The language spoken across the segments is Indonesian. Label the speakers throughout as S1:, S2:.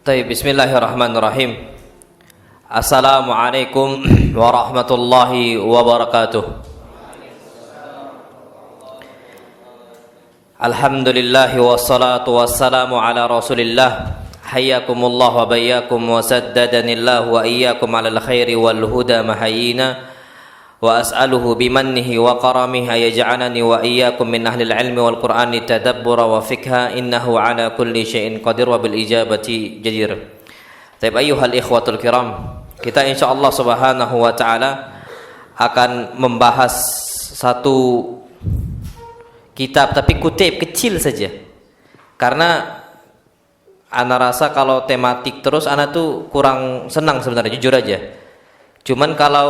S1: Bismillahirrahmanirrahim. Assalamualaikum warahmatullahi wabarakatuh. Alhamdulillahi wassalatu wassalamu ala rasulillah. Hayyakumullah wa bayyakum wa saddadanillah wa iyyakum alal khairi wal huda mahayina. Wa as'aluhu bimannihi wa karamihi ayaj'alani wa iyyakum min ahlil ilmi wal qur'ani tadabbura wa fikha innahu ala kulli syai'in qadir wa bil ijabati jadir. Taib ayyuhal ikhwatul kiram, kita insyaallah subhanahu wa ta'ala akan membahas satu kitab, tapi kutip kecil saja, karena ana rasa kalau tematik terus ana tuh kurang senang sebenarnya, jujur aja. Cuman kalau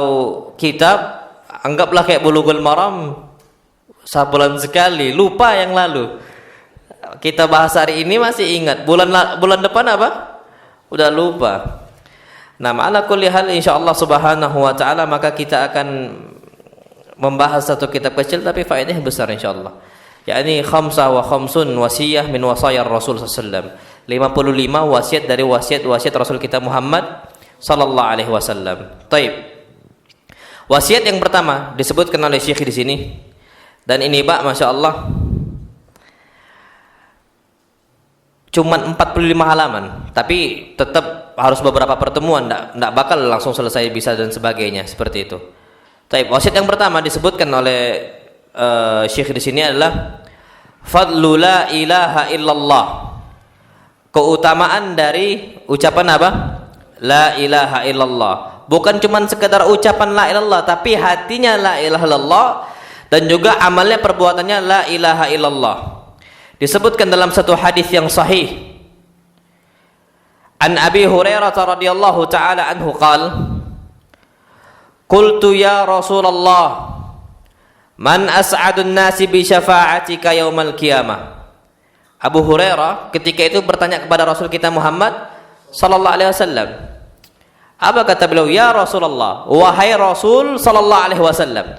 S1: kitab, anggaplah kayak Bulughul Maram, sebulan sekali, lupa yang lalu. Kita bahas hari ini masih ingat, bulan depan apa? Udah lupa. Nah, ala kulli hal insyaallah subhanahu wa ta'ala maka kita akan membahas satu kitab kecil tapi faedahnya besar insyaallah. Yakni khamsah wa khamsun wasiyah min wasayar Rasul sallallahu alaihi wasallam. 55 wasiat dari wasiat Rasul kita Muhammad sallallahu alaihi wasallam. Taib. Wasiat yang pertama disebutkan oleh Syekh di sini, dan ini Pak, Masya Allah, cuman 45 halaman, tapi tetap harus beberapa pertemuan, enggak bakal langsung selesai bisa dan sebagainya seperti itu. Taib. Wasiat yang pertama disebutkan oleh Syekh di sini adalah fadlu la ilaha illallah. Keutamaan dari ucapan apa? La ilaha illallah. Bukan cuma sekedar ucapan la ilallah, tapi hatinya la ilaha illallah, dan juga amalnya, perbuatannya la ilaha illallah. Disebutkan dalam satu hadis yang sahih, an Abi Hurairah radhiyallahu taala anhu qala, qultu ya Rasulullah, man as'adun nasi bi syafa'atika yaumal qiyamah. Abu Hurairah ketika itu bertanya kepada Rasul kita Muhammad sallallahu alaihi wasallam. Apa kata beliau? Ya Rasulullah, wahai Rasul sallallahu alaihi wasallam,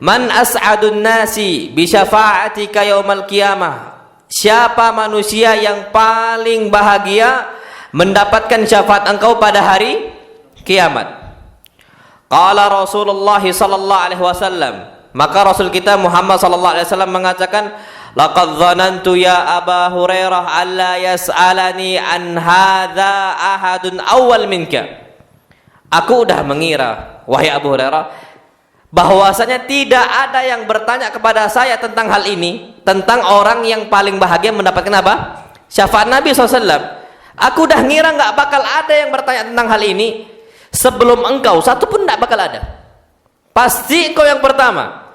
S1: man as'adun nasi bi syafa'atika yaumal qiyamah. Siapa manusia yang paling bahagia mendapatkan syafaat engkau pada hari kiamat? Qala Rasulullah sallallahu alaihi wasallam, maka Rasul kita Muhammad sallallahu alaihi wasallam mengatakan, laqad dhanantu ya Aba Hurairah alla yas'alani an hadza ahadun awwal minka. Aku udah mengira, wahai Abu Hurairah, bahwasanya tidak ada yang bertanya kepada saya tentang hal ini, tentang orang yang paling bahagia mendapatkan apa? Syafaat Nabi SAW. Aku udah ngira nggak bakal ada yang bertanya tentang hal ini sebelum engkau, satu pun nggak bakal ada. Pasti engkau yang pertama.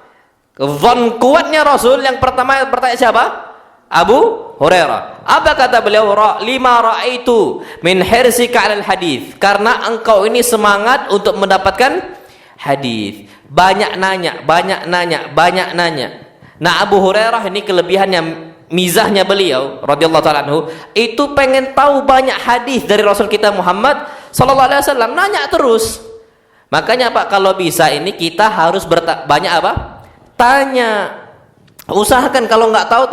S1: Zon kuatnya Rasul, yang pertama yang bertanya siapa? Abu Hurairah. Apa kata beliau? Lima ra'aitu min hirsika 'alal hadis. Karena engkau ini semangat untuk mendapatkan hadis. Banyak nanya. Nah, Abu Hurairah ini kelebihannya, mizahnya beliau radhiyallahu taala anhu, itu pengen tahu banyak hadis dari Rasul kita Muhammad sallallahu alaihi wasallam, nanya terus. Makanya Pak, kalau bisa ini kita harus banyak apa? Tanya. Usahakan kalau nggak tahu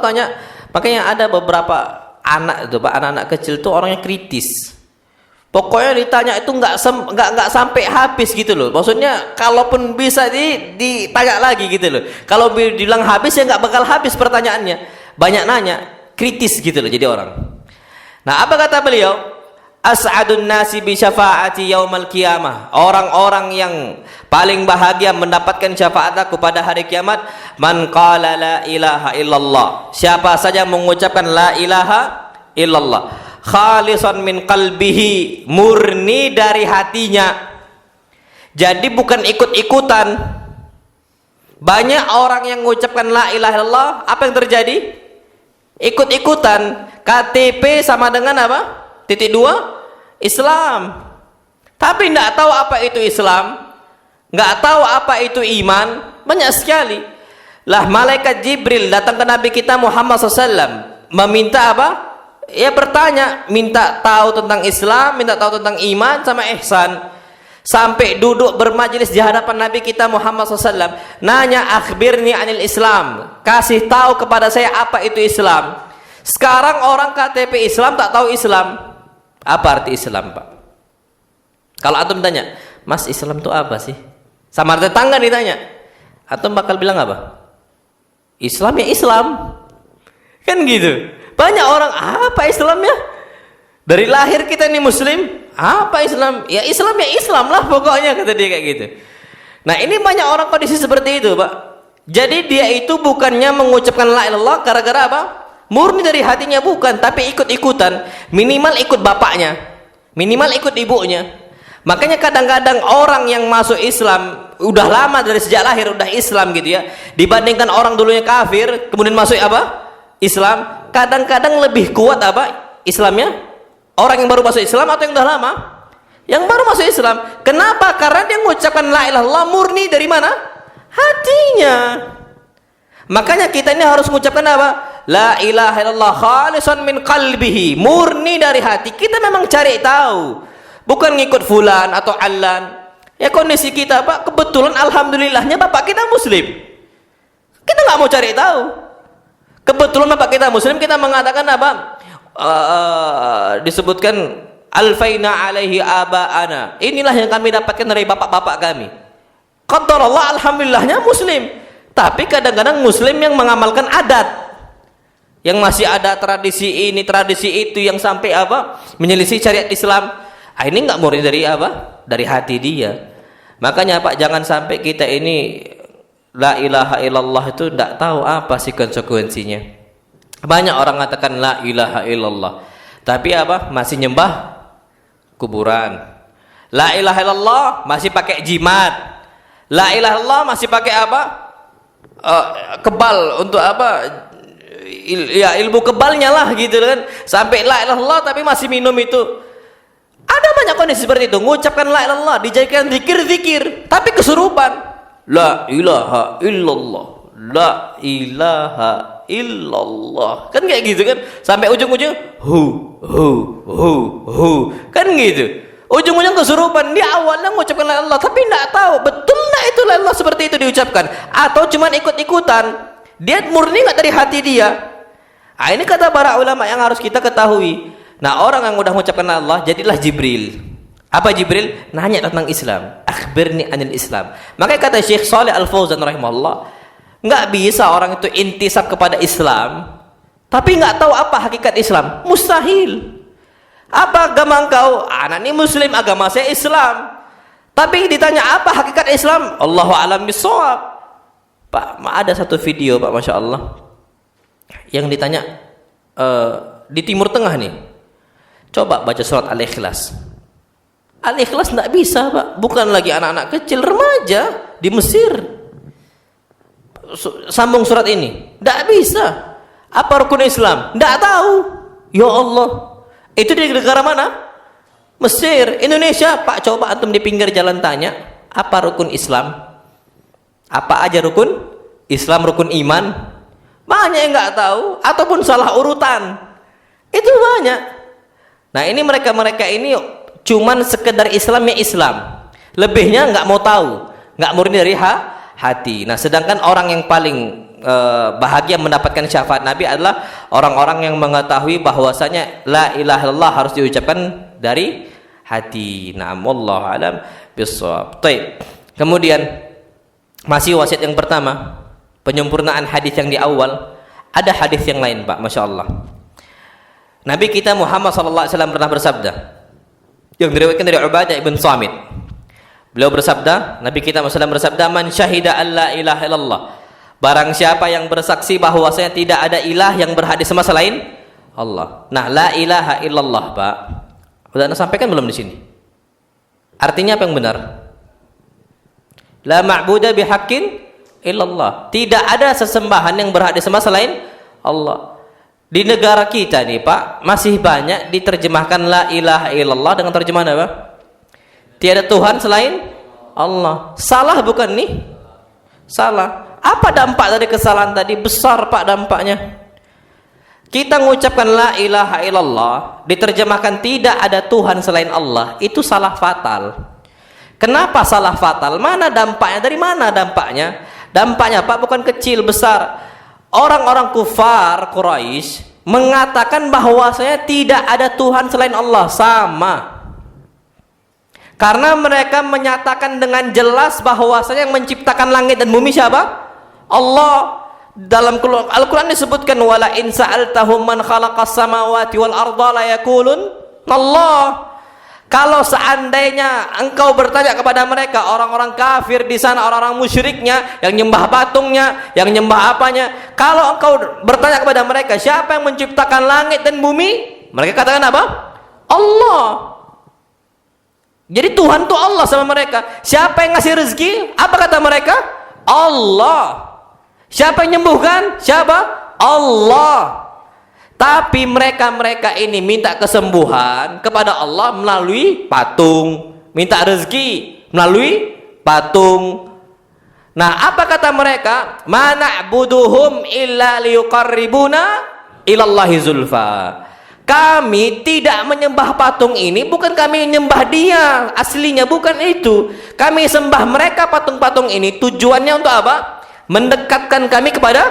S1: tanya. Makanya ada beberapa anak itu Pak, anak-anak kecil tuh orangnya kritis. Pokoknya ditanya itu nggak sampai habis gitu loh. Maksudnya kalaupun bisa ditanya lagi gitu loh. Kalau bilang habis ya nggak bakal habis pertanyaannya. Banyak nanya, kritis gitu loh jadi orang. Nah, apa kata beliau? As'adun nasi bi syafa'ati yaumal qiyamah. Orang-orang yang paling bahagia mendapatkan syafaat aku pada hari kiamat, man qala la ilaha illallah. Siapa saja mengucapkan la ilaha illallah, khalisan min qalbihi, murni dari hatinya. Jadi bukan ikut-ikutan. Banyak orang yang mengucapkan la ilaha illallah, apa yang terjadi? Ikut-ikutan. KTP sama dengan apa? Titik 2 Islam, tapi tidak tahu apa itu Islam, nggak tahu apa itu iman. Banyak sekali lah. Malaikat Jibril datang ke Nabi kita Muhammad SAW meminta apa? Ya bertanya, minta tahu tentang Islam, minta tahu tentang iman sama ihsan. Sampai duduk bermajelis di hadapan Nabi kita Muhammad SAW, nanya akhbirni anil Islam, kasih tahu kepada saya apa itu Islam. Sekarang orang KTP Islam tak tahu Islam. Apa arti Islam, Pak? Kalau antum tanya, Mas, Islam itu apa sih? Sama tetangga ditanya, antum bakal bilang apa? Islam ya Islam. Kan gitu. Banyak orang, apa Islam ya? Dari lahir kita ini Muslim, apa Islam? Ya Islam lah pokoknya, kata dia kayak gitu. Nah, ini banyak orang kondisi seperti itu, Pak. Jadi dia itu bukannya mengucapkan la ilaha illallah gara-gara apa? Murni dari hatinya, bukan, tapi ikut-ikutan. Minimal ikut bapaknya, minimal ikut ibunya. Makanya kadang-kadang orang yang masuk Islam udah lama, dari sejak lahir udah Islam gitu ya, dibandingkan orang dulunya kafir kemudian masuk apa? Islam, kadang-kadang lebih kuat apa? Islamnya? Orang yang baru masuk Islam atau yang udah lama? Yang baru masuk Islam. Kenapa? Karena dia mengucapkan la ilaha illallah murni dari mana? Hatinya. Makanya kita ini harus mengucapkan apa? La ilaha illallah khalisan min qalbihi, murni dari hati. Kita memang cari tahu, bukan ngikut fulan atau allan. Ya kondisi kita, Pak, kebetulan alhamdulillahnya bapak kita Muslim. Kita nggak mau cari tahu. Kebetulan bapak kita Muslim, kita mengatakan apa? Disebutkan alfaina alaihi abaana. Inilah yang kami dapatkan dari bapak-bapak kami. Qadarullah, alhamdulillahnya Muslim. Tapi kadang-kadang Muslim yang mengamalkan adat, yang masih ada tradisi ini, tradisi itu, yang sampai apa? Menyelisih syariat Islam. Ini nggak murni dari apa? Dari hati dia. Makanya, Pak, jangan sampai kita ini la ilaha illallah itu tidak tahu apa sih konsekuensinya. Banyak orang mengatakan la ilaha illallah, tapi apa? Masih nyembah kuburan. La ilaha illallah masih pakai jimat. La ilaha illallah masih pakai apa? Kebal untuk apa? Ya ilmu kebalnya lah gitu kan. Sampai la ilaha illallah tapi masih minum itu. Ada banyak kondisi seperti itu. Mengucapkan la ilaha illallah dijadikan zikir-zikir tapi kesurupan. La ilaha illallah. La ilaha illallah. Kan kayak gitu kan. Sampai ujung-ujung hu kan gitu. Ujung-ujung kesurupan. Dia awalnya mengucapkan la ilaha illallah tapi tidak tahu betul nggak itu la ilaha illallah seperti itu diucapkan, atau cuman ikut-ikutan. Dia murni nggak dari hati dia. Ini kata para ulama yang harus kita ketahui. Nah, orang yang udah mengucapkan la ilaha illallah jadilah Jibril. Apa Jibril? Nanya tentang Islam. Akhbirni anil Islam. Makanya kata Syekh Shalih Al-Fauzan rahimahullah, nggak bisa orang itu intisab kepada Islam tapi nggak tahu apa hakikat Islam. Mustahil. Apa agama engkau? Anak ini Muslim, agama saya Islam. Tapi ditanya apa hakikat Islam? Allahu a'lam bishawab. Pak, ada satu video, Pak, Masya Allah, yang ditanya di Timur Tengah nih, coba baca surat Al-Ikhlas. Al-Ikhlas nggak bisa, Pak. Bukan lagi anak-anak kecil, remaja di Mesir. Sambung surat ini, nggak bisa. Apa rukun Islam? Nggak tahu. Ya Allah, itu di negara mana? Mesir. Indonesia, Pak, coba antum di pinggir jalan tanya, apa rukun Islam? Apa aja rukun Islam, rukun iman? Banyak yang nggak tahu, ataupun salah urutan. Itu banyak. Nah, ini mereka ini cuman sekedar Islamnya Islam, lebihnya nggak mau tahu, nggak murni dari hati. Nah, sedangkan orang yang paling bahagia mendapatkan syafaat Nabi adalah orang-orang yang mengetahui bahwasanya la ilaha illallah harus diucapkan dari hati. Na'am, wallahu alam bishawab. Baik. Kemudian masih wasiat yang pertama, penyempurnaan hadis yang di awal. Ada hadis yang lain, Pak, Masya Allah. Nabi kita Muhammad SAW pernah bersabda, yang diriwayatkan dari Ubadah ibn Samit. Beliau bersabda, Nabi kita Muhammad bersabda, man syahida an la ilaha illallah, barang siapa yang bersaksi bahwasanya tidak ada ilah yang berhak disembah selain Allah. Nah, la ilaha illallah, Pak, sudah Anda sampaikan belum di sini? Artinya apa yang benar? La ma'budu bihaqqin illallah. Tidak ada sesembahan yang berhak disembah selain Allah. Di negara kita nih, Pak, masih banyak diterjemahkan la ilaha illallah dengan terjemahan apa? Tiada Tuhan selain Allah. Salah bukan nih? Salah. Apa dampak dari kesalahan tadi? Besar, Pak, dampaknya. Kita mengucapkan la ilaha illallah diterjemahkan tidak ada Tuhan selain Allah, itu salah fatal. Kenapa salah fatal? Mana dampaknya? Dari mana dampaknya? Dampaknya, Pak, bukan kecil, besar. Orang-orang kufar Quraisy mengatakan bahwasanya tidak ada Tuhan selain Allah, sama. Karena mereka menyatakan dengan jelas bahwasanya yang menciptakan langit dan bumi siapa? Allah. Dalam Al-Quran disebutkan, wala in sa'altahum man khalaqas samawati wal arda la yaqulun Allah. Kalau seandainya engkau bertanya kepada mereka, orang-orang kafir di sana, orang-orang musyriknya, yang nyembah patungnya, yang nyembah apanya, kalau engkau bertanya kepada mereka, siapa yang menciptakan langit dan bumi? Mereka katakan apa? Allah. Jadi Tuhan itu Allah sama mereka. Siapa yang ngasih rezeki? Apa kata mereka? Allah. Siapa yang menyembuhkan? Siapa? Allah. Tapi mereka ini minta kesembuhan kepada Allah melalui patung, minta rezeki melalui patung. Nah, apa kata mereka? Ma na'buduhum illa liyuqarribuna ilallahi zulfa. Kami tidak menyembah patung ini, bukan kami menyembah dia, aslinya bukan itu. Kami sembah mereka patung-patung ini, tujuannya untuk apa? Mendekatkan kami kepada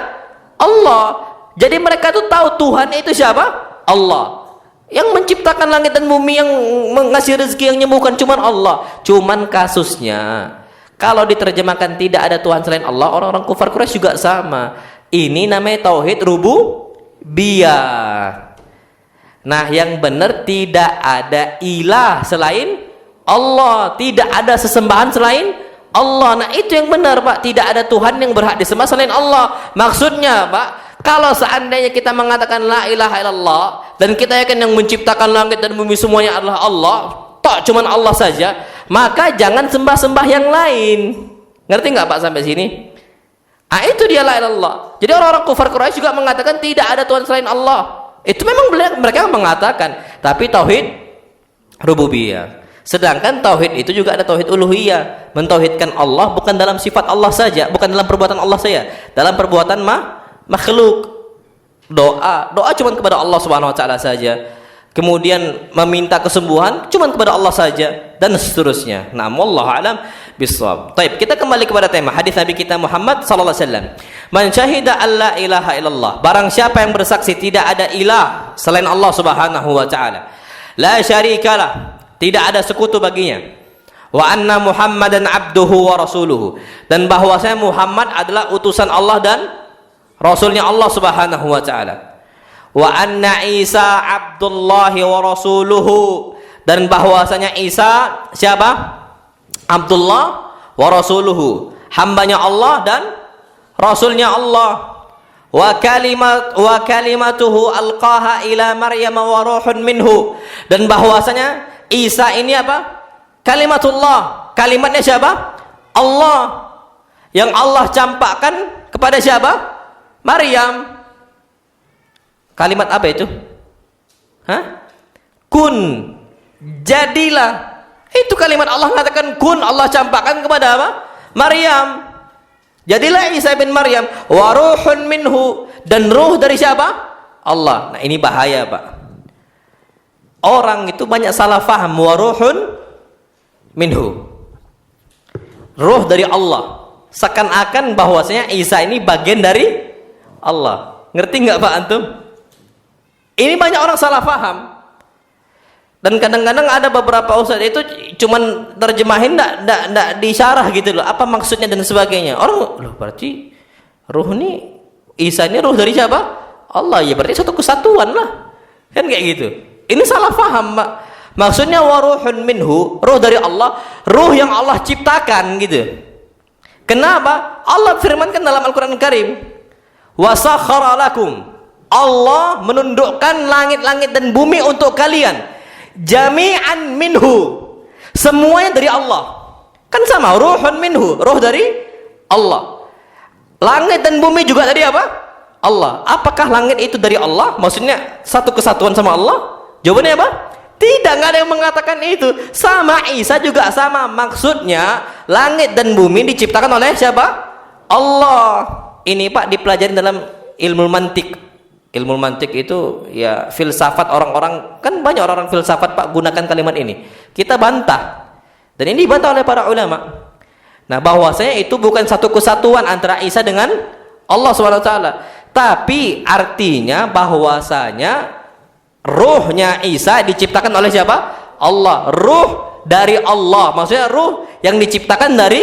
S1: Allah. Jadi mereka tuh tahu Tuhan itu siapa? Allah. Yang menciptakan langit dan bumi, yang mengasih rezeki, yang menyembuhkan cuman Allah. Cuman kasusnya, kalau diterjemahkan tidak ada Tuhan selain Allah, orang-orang kufar Quraisy juga sama. Ini namanya tauhid rububiyah. Nah, yang benar tidak ada ilah selain Allah, tidak ada sesembahan selain Allah. Nah, itu yang benar, Pak. Tidak ada Tuhan yang berhak disembah selain Allah. Maksudnya, Pak, kalau seandainya kita mengatakan la ilaha illallah dan kita yakin yang menciptakan langit dan bumi semuanya adalah Allah, tok cuman Allah saja, maka jangan sembah-sembah yang lain. Ngerti nggak Pak sampai sini? Ah, itu dia la ilaha illallah. Jadi orang-orang kufar Quraisy juga mengatakan tidak ada Tuhan selain Allah. Itu memang mereka mengatakan, tapi tauhid rububiyah. Sedangkan tauhid itu juga ada tauhid uluhiyah, mentauhidkan Allah bukan dalam sifat Allah saja, bukan dalam perbuatan Allah saja, dalam perbuatan makhluk. Doa cuma kepada Allah Subhanahu wa taala saja. Kemudian meminta kesembuhan cuma kepada Allah saja, dan seterusnya. Nah, wallahu alam bissawab. Baik, kita kembali kepada tema hadis Nabi kita Muhammad sallallahu alaihi wasallam. Man syahida alla ilaha illallah. Barang siapa yang bersaksi tidak ada ilah selain Allah Subhanahu wa taala. La syarikalah, tidak ada sekutu baginya. Wa anna Muhammadan abduhu wa rasuluhu. Dan bahwasanya Muhammad adalah utusan Allah dan Rasulnya Allah Subhanahu wa taala. Wa anna Isa abdullahi wa rasuluhu. Dan bahwasanya Isa siapa? Abdullah wa rasuluhu, hambanya Allah dan Rasulnya Allah. Wa kalimatuhu alqaha ila Maryam wa ruhun minhu. Dan bahwasanya Isa ini apa? Kalimatullah. Kalimatnya siapa? Allah. Yang Allah campakkan kepada siapa? Maryam. Kalimat apa itu? Kun, jadilah. Itu kalimat Allah mengatakan kun, Allah campakkan kepada apa? Maryam. Jadilah Isa bin Maryam wa ruhun minhu, dan ruh dari siapa? Allah. Nah, ini bahaya, Pak. Orang itu banyak salah faham, wa ruhun minhu, ruh dari Allah, seakan-akan bahwasanya Isa ini bagian dari Allah. Ngerti nggak Pak antum? Ini banyak orang salah faham. Dan kadang-kadang ada beberapa ustadz itu cuman terjemahin enggak disyarah gitu loh, apa maksudnya dan sebagainya. Orang loh, berarti ruh ini Isa ini ruh dari siapa? Allah. Ya berarti satu kesatuan lah. Kan kayak gitu. Ini salah faham, Pak. Maksudnya waruhun minhu, ruh dari Allah, ruh yang Allah ciptakan gitu. Kenapa? Allah firmankan dalam Al-Qur'an Karim, wa sakhkhara lakum, Allah menundukkan langit-langit dan bumi untuk kalian, jami'an minhu, semuanya dari Allah. Kan sama, ruhun minhu, ruh dari Allah. Langit dan bumi juga dari apa? Allah. Apakah langit itu dari Allah? Maksudnya satu kesatuan sama Allah? Jawabannya apa? Tidak, nggak ada yang mengatakan itu. Sama Isa juga sama. Maksudnya langit dan bumi diciptakan oleh siapa? Allah. Ini Pak dipelajari dalam ilmu mantik. Ilmu mantik itu ya filsafat orang-orang, kan banyak orang-orang filsafat Pak gunakan kalimat ini. Kita bantah. Dan ini dibantah oleh para ulama. Nah, bahwasanya itu bukan satu kesatuan antara Isa dengan Allah SWT. Tapi artinya bahwasanya ruhnya Isa diciptakan oleh siapa? Allah. Ruh dari Allah, maksudnya ruh yang diciptakan dari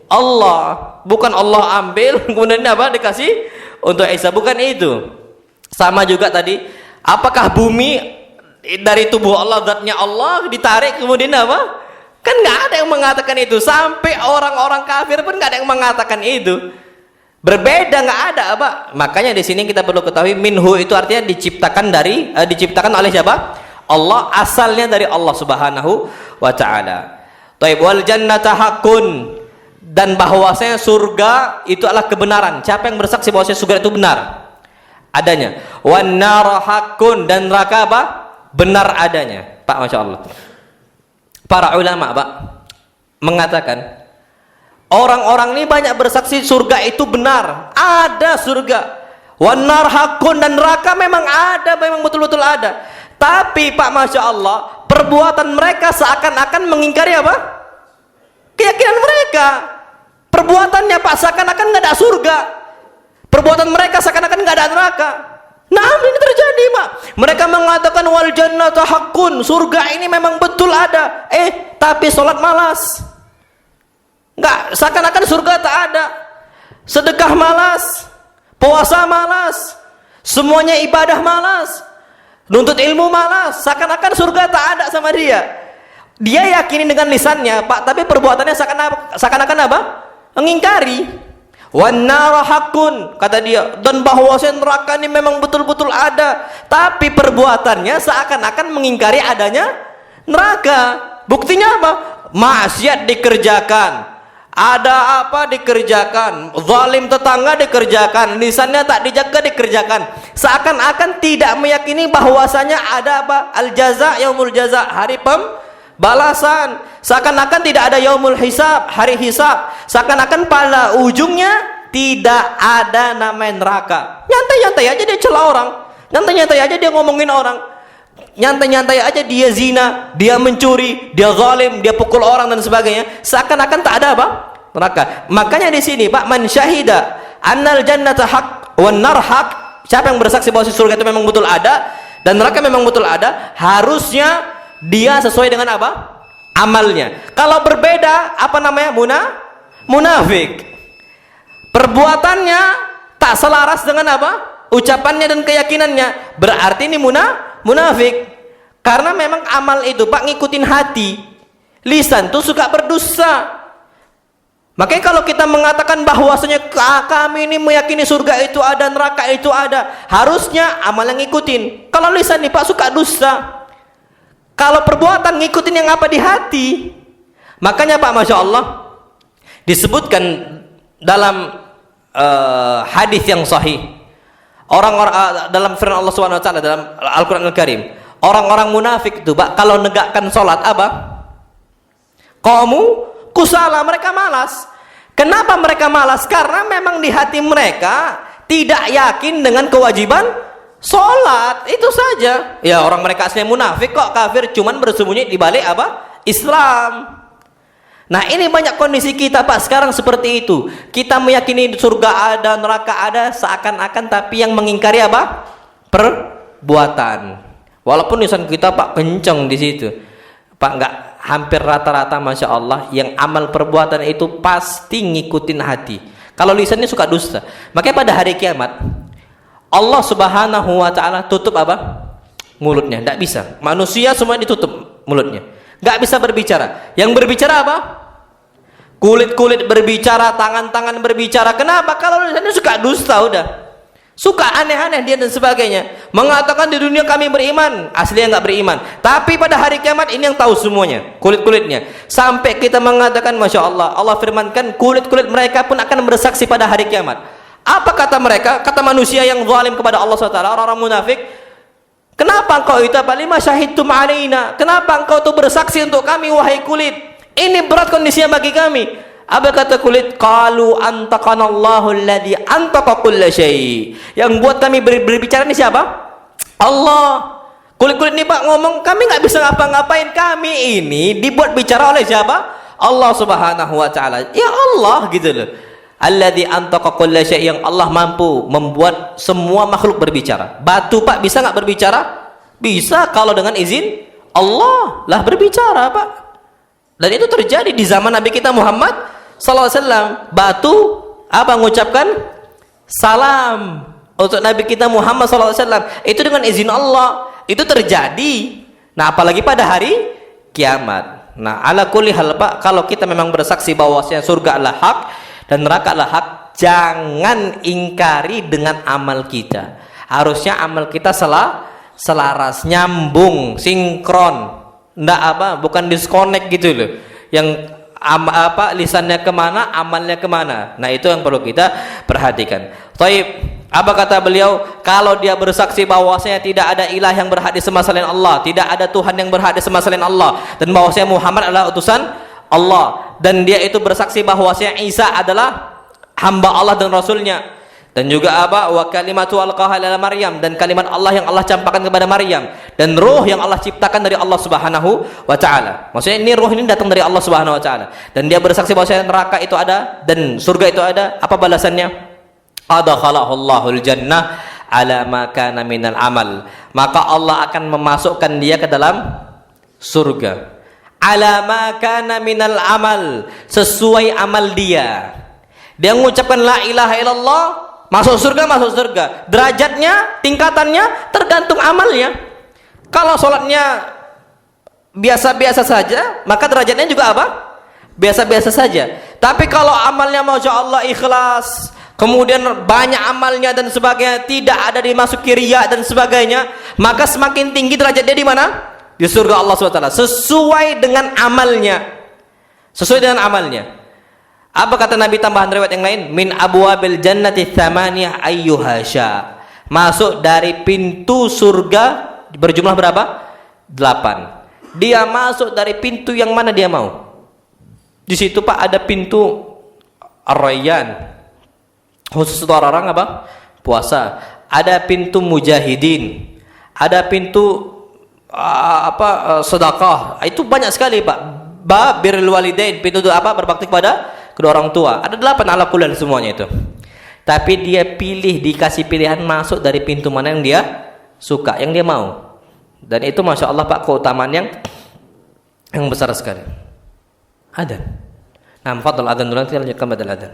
S1: Allah, bukan Allah ambil kemudian apa dikasih untuk Isa, bukan itu. Sama juga tadi, apakah bumi dari tubuh Allah, zatnya Allah ditarik kemudian apa? Kan nggak ada yang mengatakan itu, sampai orang-orang kafir pun nggak ada yang mengatakan itu. Berbeda, nggak ada apa. Makanya di sini kita perlu ketahui, minhu itu artinya diciptakan oleh siapa? Allah, asalnya dari Allah Subhanahu wa taala. Taib wal jannata haqqun, dan bahwasanya surga itu adalah kebenaran. Siapa yang bersaksi bahwasanya surga itu benar adanya? Wan nar haqqun, dan neraka apa? Benar adanya. Pak, Masya Allah. Para ulama Pak mengatakan orang-orang ini banyak bersaksi surga itu benar, ada surga. Wan nar haqqun, dan neraka memang ada, memang betul-betul ada. Tapi Pak, Masya Allah, perbuatan mereka seakan-akan mengingkari apa? Keyakinan mereka. Perbuatannya Pak seakan-akan nggak ada surga. Perbuatan mereka seakan-akan nggak ada neraka. Nah, ini terjadi Pak. Mereka mengatakan wal jannatu haqqun, surga ini memang betul ada. Tapi sholat malas. Nggak, seakan-akan surga tak ada. Sedekah malas, puasa malas, semuanya ibadah malas, nuntut ilmu malas, seakan-akan surga tak ada sama dia. Dia yakini dengan lisannya Pak, tapi perbuatannya seakan-akan apa? Mengingkari. Wan nar haqqun, kata dia, dan bahwasanya neraka ini memang betul-betul ada, tapi perbuatannya seakan-akan mengingkari adanya neraka. Buktinya apa? Maksiat dikerjakan, ada apa dikerjakan, zalim tetangga dikerjakan, lisannya tak dijaga dikerjakan, seakan-akan tidak meyakini bahwasanya ada apa? Al jaza, yaumul jaza, hari pembalasan. Seakan-akan tidak ada yaumul hisab, hari hisab. Seakan-akan pada ujungnya tidak ada namanya neraka. Nyantai-nyantai aja dia cela orang, nyantai-nyantai aja dia ngomongin orang, nyantai-nyantai aja dia zina, dia mencuri, dia zalim, dia pukul orang dan sebagainya. Seakan-akan tak ada apa? Neraka. Makanya di sini Pak, man syahida annal jannata haq wan nar haq, siapa yang bersaksi bahwa surga itu memang betul ada dan neraka memang betul ada, harusnya dia sesuai dengan apa? Amalnya. Kalau berbeda, apa namanya? Munafik. Perbuatannya tak selaras dengan apa? Ucapannya dan keyakinannya, berarti ini munafik. Karena memang amal itu Pak ngikutin hati, lisan tuh suka berdosa. Makanya kalau kita mengatakan bahwasanya kami ini meyakini surga itu ada, neraka itu ada, harusnya amal yang ngikutin. Kalau lisan nih Pak suka dusta, kalau perbuatan ngikutin yang apa di hati. Makanya Pak, Masya Allah, disebutkan dalam hadis yang sahih, orang-orang dalam firman Allah Subhanahu wa taala dalam Al-Qur'an Al-Karim, orang-orang munafik itu Pak kalau negakkan salat apa? Qamu kusala, mereka malas. Kenapa mereka malas? Karena memang di hati mereka tidak yakin dengan kewajiban salat, itu saja. Ya, orang mereka aslinya munafik kok kafir, cuman bersembunyi di balik apa? Islam. Nah, ini banyak kondisi kita Pak sekarang seperti itu. Kita meyakini surga ada, neraka ada, seakan-akan, tapi yang mengingkari apa? Perbuatan. Walaupun lisan kita Pak kenceng di situ, Pak, nggak, hampir rata-rata Masya Allah yang amal perbuatan itu pasti ngikutin hati. Kalau lisannya suka dusta. Makanya pada hari kiamat Allah Subhanahu wa taala tutup apa? Mulutnya, tidak bisa. Manusia semua ditutup mulutnya, nggak bisa berbicara. Yang berbicara apa? Kulit-kulit berbicara, tangan-tangan berbicara. Kenapa? Kalau lisannya suka dusta, udah suka aneh-aneh dia dan sebagainya. Mengatakan di dunia kami beriman, aslinya nggak beriman. Tapi pada hari kiamat ini yang tahu semuanya, kulit-kulitnya. Sampai kita mengatakan, Masya Allah, Allah firmankan kulit-kulit mereka pun akan bersaksi pada hari kiamat. Apa kata mereka? Kata manusia yang zalim kepada Allah SWT, orang-orang munafik, kenapa engkau itu apa? Lima syahidtum alaina, kenapa engkau itu bersaksi untuk kami wahai kulit? Ini berat kondisinya bagi kami. Apa kata kulit? Qalu antaqanallahu alladhi antaqa kulla syai. Yang buat kami berbicara ini siapa? Allah. Kulit-kulit ini Pak ngomong, kami nggak bisa ngapa-ngapain, kami ini dibuat bicara oleh siapa? Allah Subhanahu wa taala. Ya Allah gitu loh. Alladzi antaqa kulla syai', yang Allah mampu membuat semua makhluk berbicara. Batu Pak bisa nggak berbicara? Bisa kalau dengan izin Allah lah berbicara Pak. Dan itu terjadi di zaman Nabi kita Muhammad sallallahu alaihi wasallam. Batu apa mengucapkan salam untuk Nabi kita Muhammad sallallahu alaihi wasallam. Itu dengan izin Allah. Itu terjadi. Nah, apalagi pada hari kiamat. Nah, ala kulli hal Pak, kalau kita memang bersaksi bahwasanya surga adalah hak dan neraka adalah hak, jangan ingkari dengan amal kita. Harusnya amal kita selaras, nyambung, sinkron. Nggak apa, bukan disconnect gitu loh. Yang lisannya kemana, amalnya kemana. Nah, itu yang perlu kita perhatikan. Taib, apa kata beliau? Kalau dia bersaksi bahwasanya tidak ada ilah yang berhak disembah selain Allah, tidak ada Tuhan yang berhak disembah selain Allah, dan bahwasanya Muhammad adalah utusan Allah, dan dia itu bersaksi bahwasanya Isa adalah hamba Allah dan Rasulnya, dan juga apa, wa kalimatu alqaha ila Maryam, dan kalimat Allah yang Allah campakkan kepada Maryam, dan ruh yang Allah ciptakan dari Allah Subhanahu wa taala. Maksudnya ini ruh ini datang dari Allah Subhanahu wa taala. Dan dia bersaksi bahwa neraka itu ada dan surga itu ada. Apa balasannya? Adkhalahu Allahul jannah ala ma kana minal amal. Maka Allah akan memasukkan dia ke dalam surga. Ala ma kana minal amal, sesuai amal dia. Dia mengucapkan la ilaha illallah, masuk surga, derajatnya, tingkatannya tergantung amalnya. Kalau sholatnya biasa-biasa saja, maka derajatnya juga apa? Biasa-biasa saja. Tapi kalau amalnya Masya Allah ikhlas, kemudian banyak amalnya dan sebagainya, tidak ada dimasuki riya dan sebagainya, maka semakin tinggi derajatnya di mana? Di surga Allah SWT, sesuai dengan amalnya. Sesuai dengan amalnya. Apa kata Nabi tambahan riwayat yang lain? Min abwabil jannati tsamaniyah ayyuha sya. Masuk dari pintu surga berjumlah berapa? 8. Dia masuk dari pintu yang mana dia mau. Di situ Pak ada pintu Ar-Rayyan. Khusus untuk orang apa? Puasa. Ada pintu mujahidin. Ada pintu sedekah. Itu banyak sekali Pak. Bab birrul walidain, pintu apa? Berbakti kepada kedua orang tua. Ada 8 ala kulal semuanya itu. Tapi dia pilih, dikasih pilihan masuk dari pintu mana yang dia suka, yang dia mau. Dan itu Masya Allah Pak, keutamaan yang besar sekali. Adzan. Nah, fadhal adzan dulu, nanti lanjutkan badal adzan.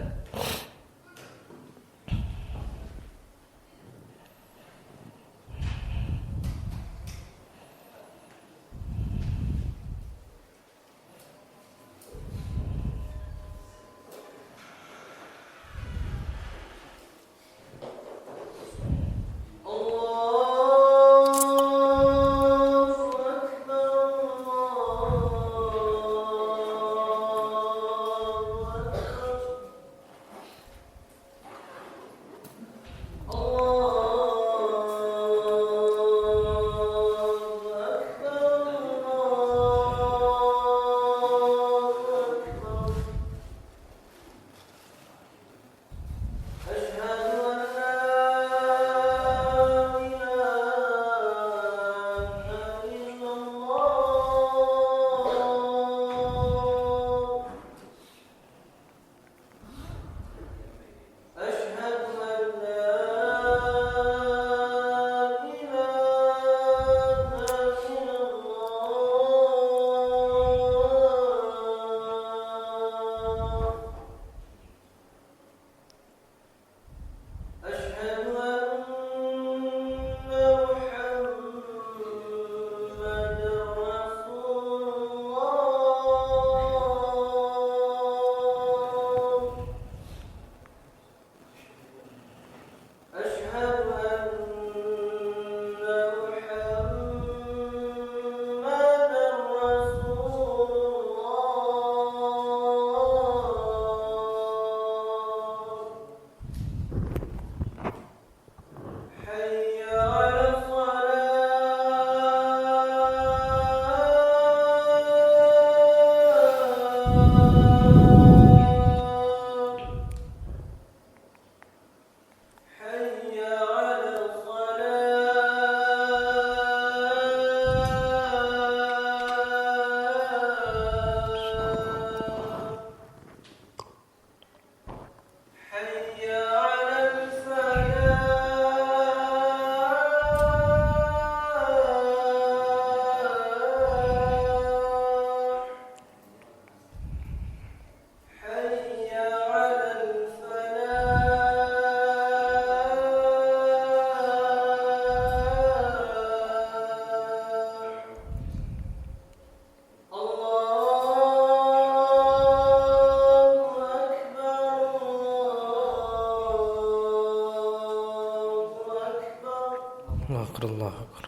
S1: Allahu akbar, Allahu akbar.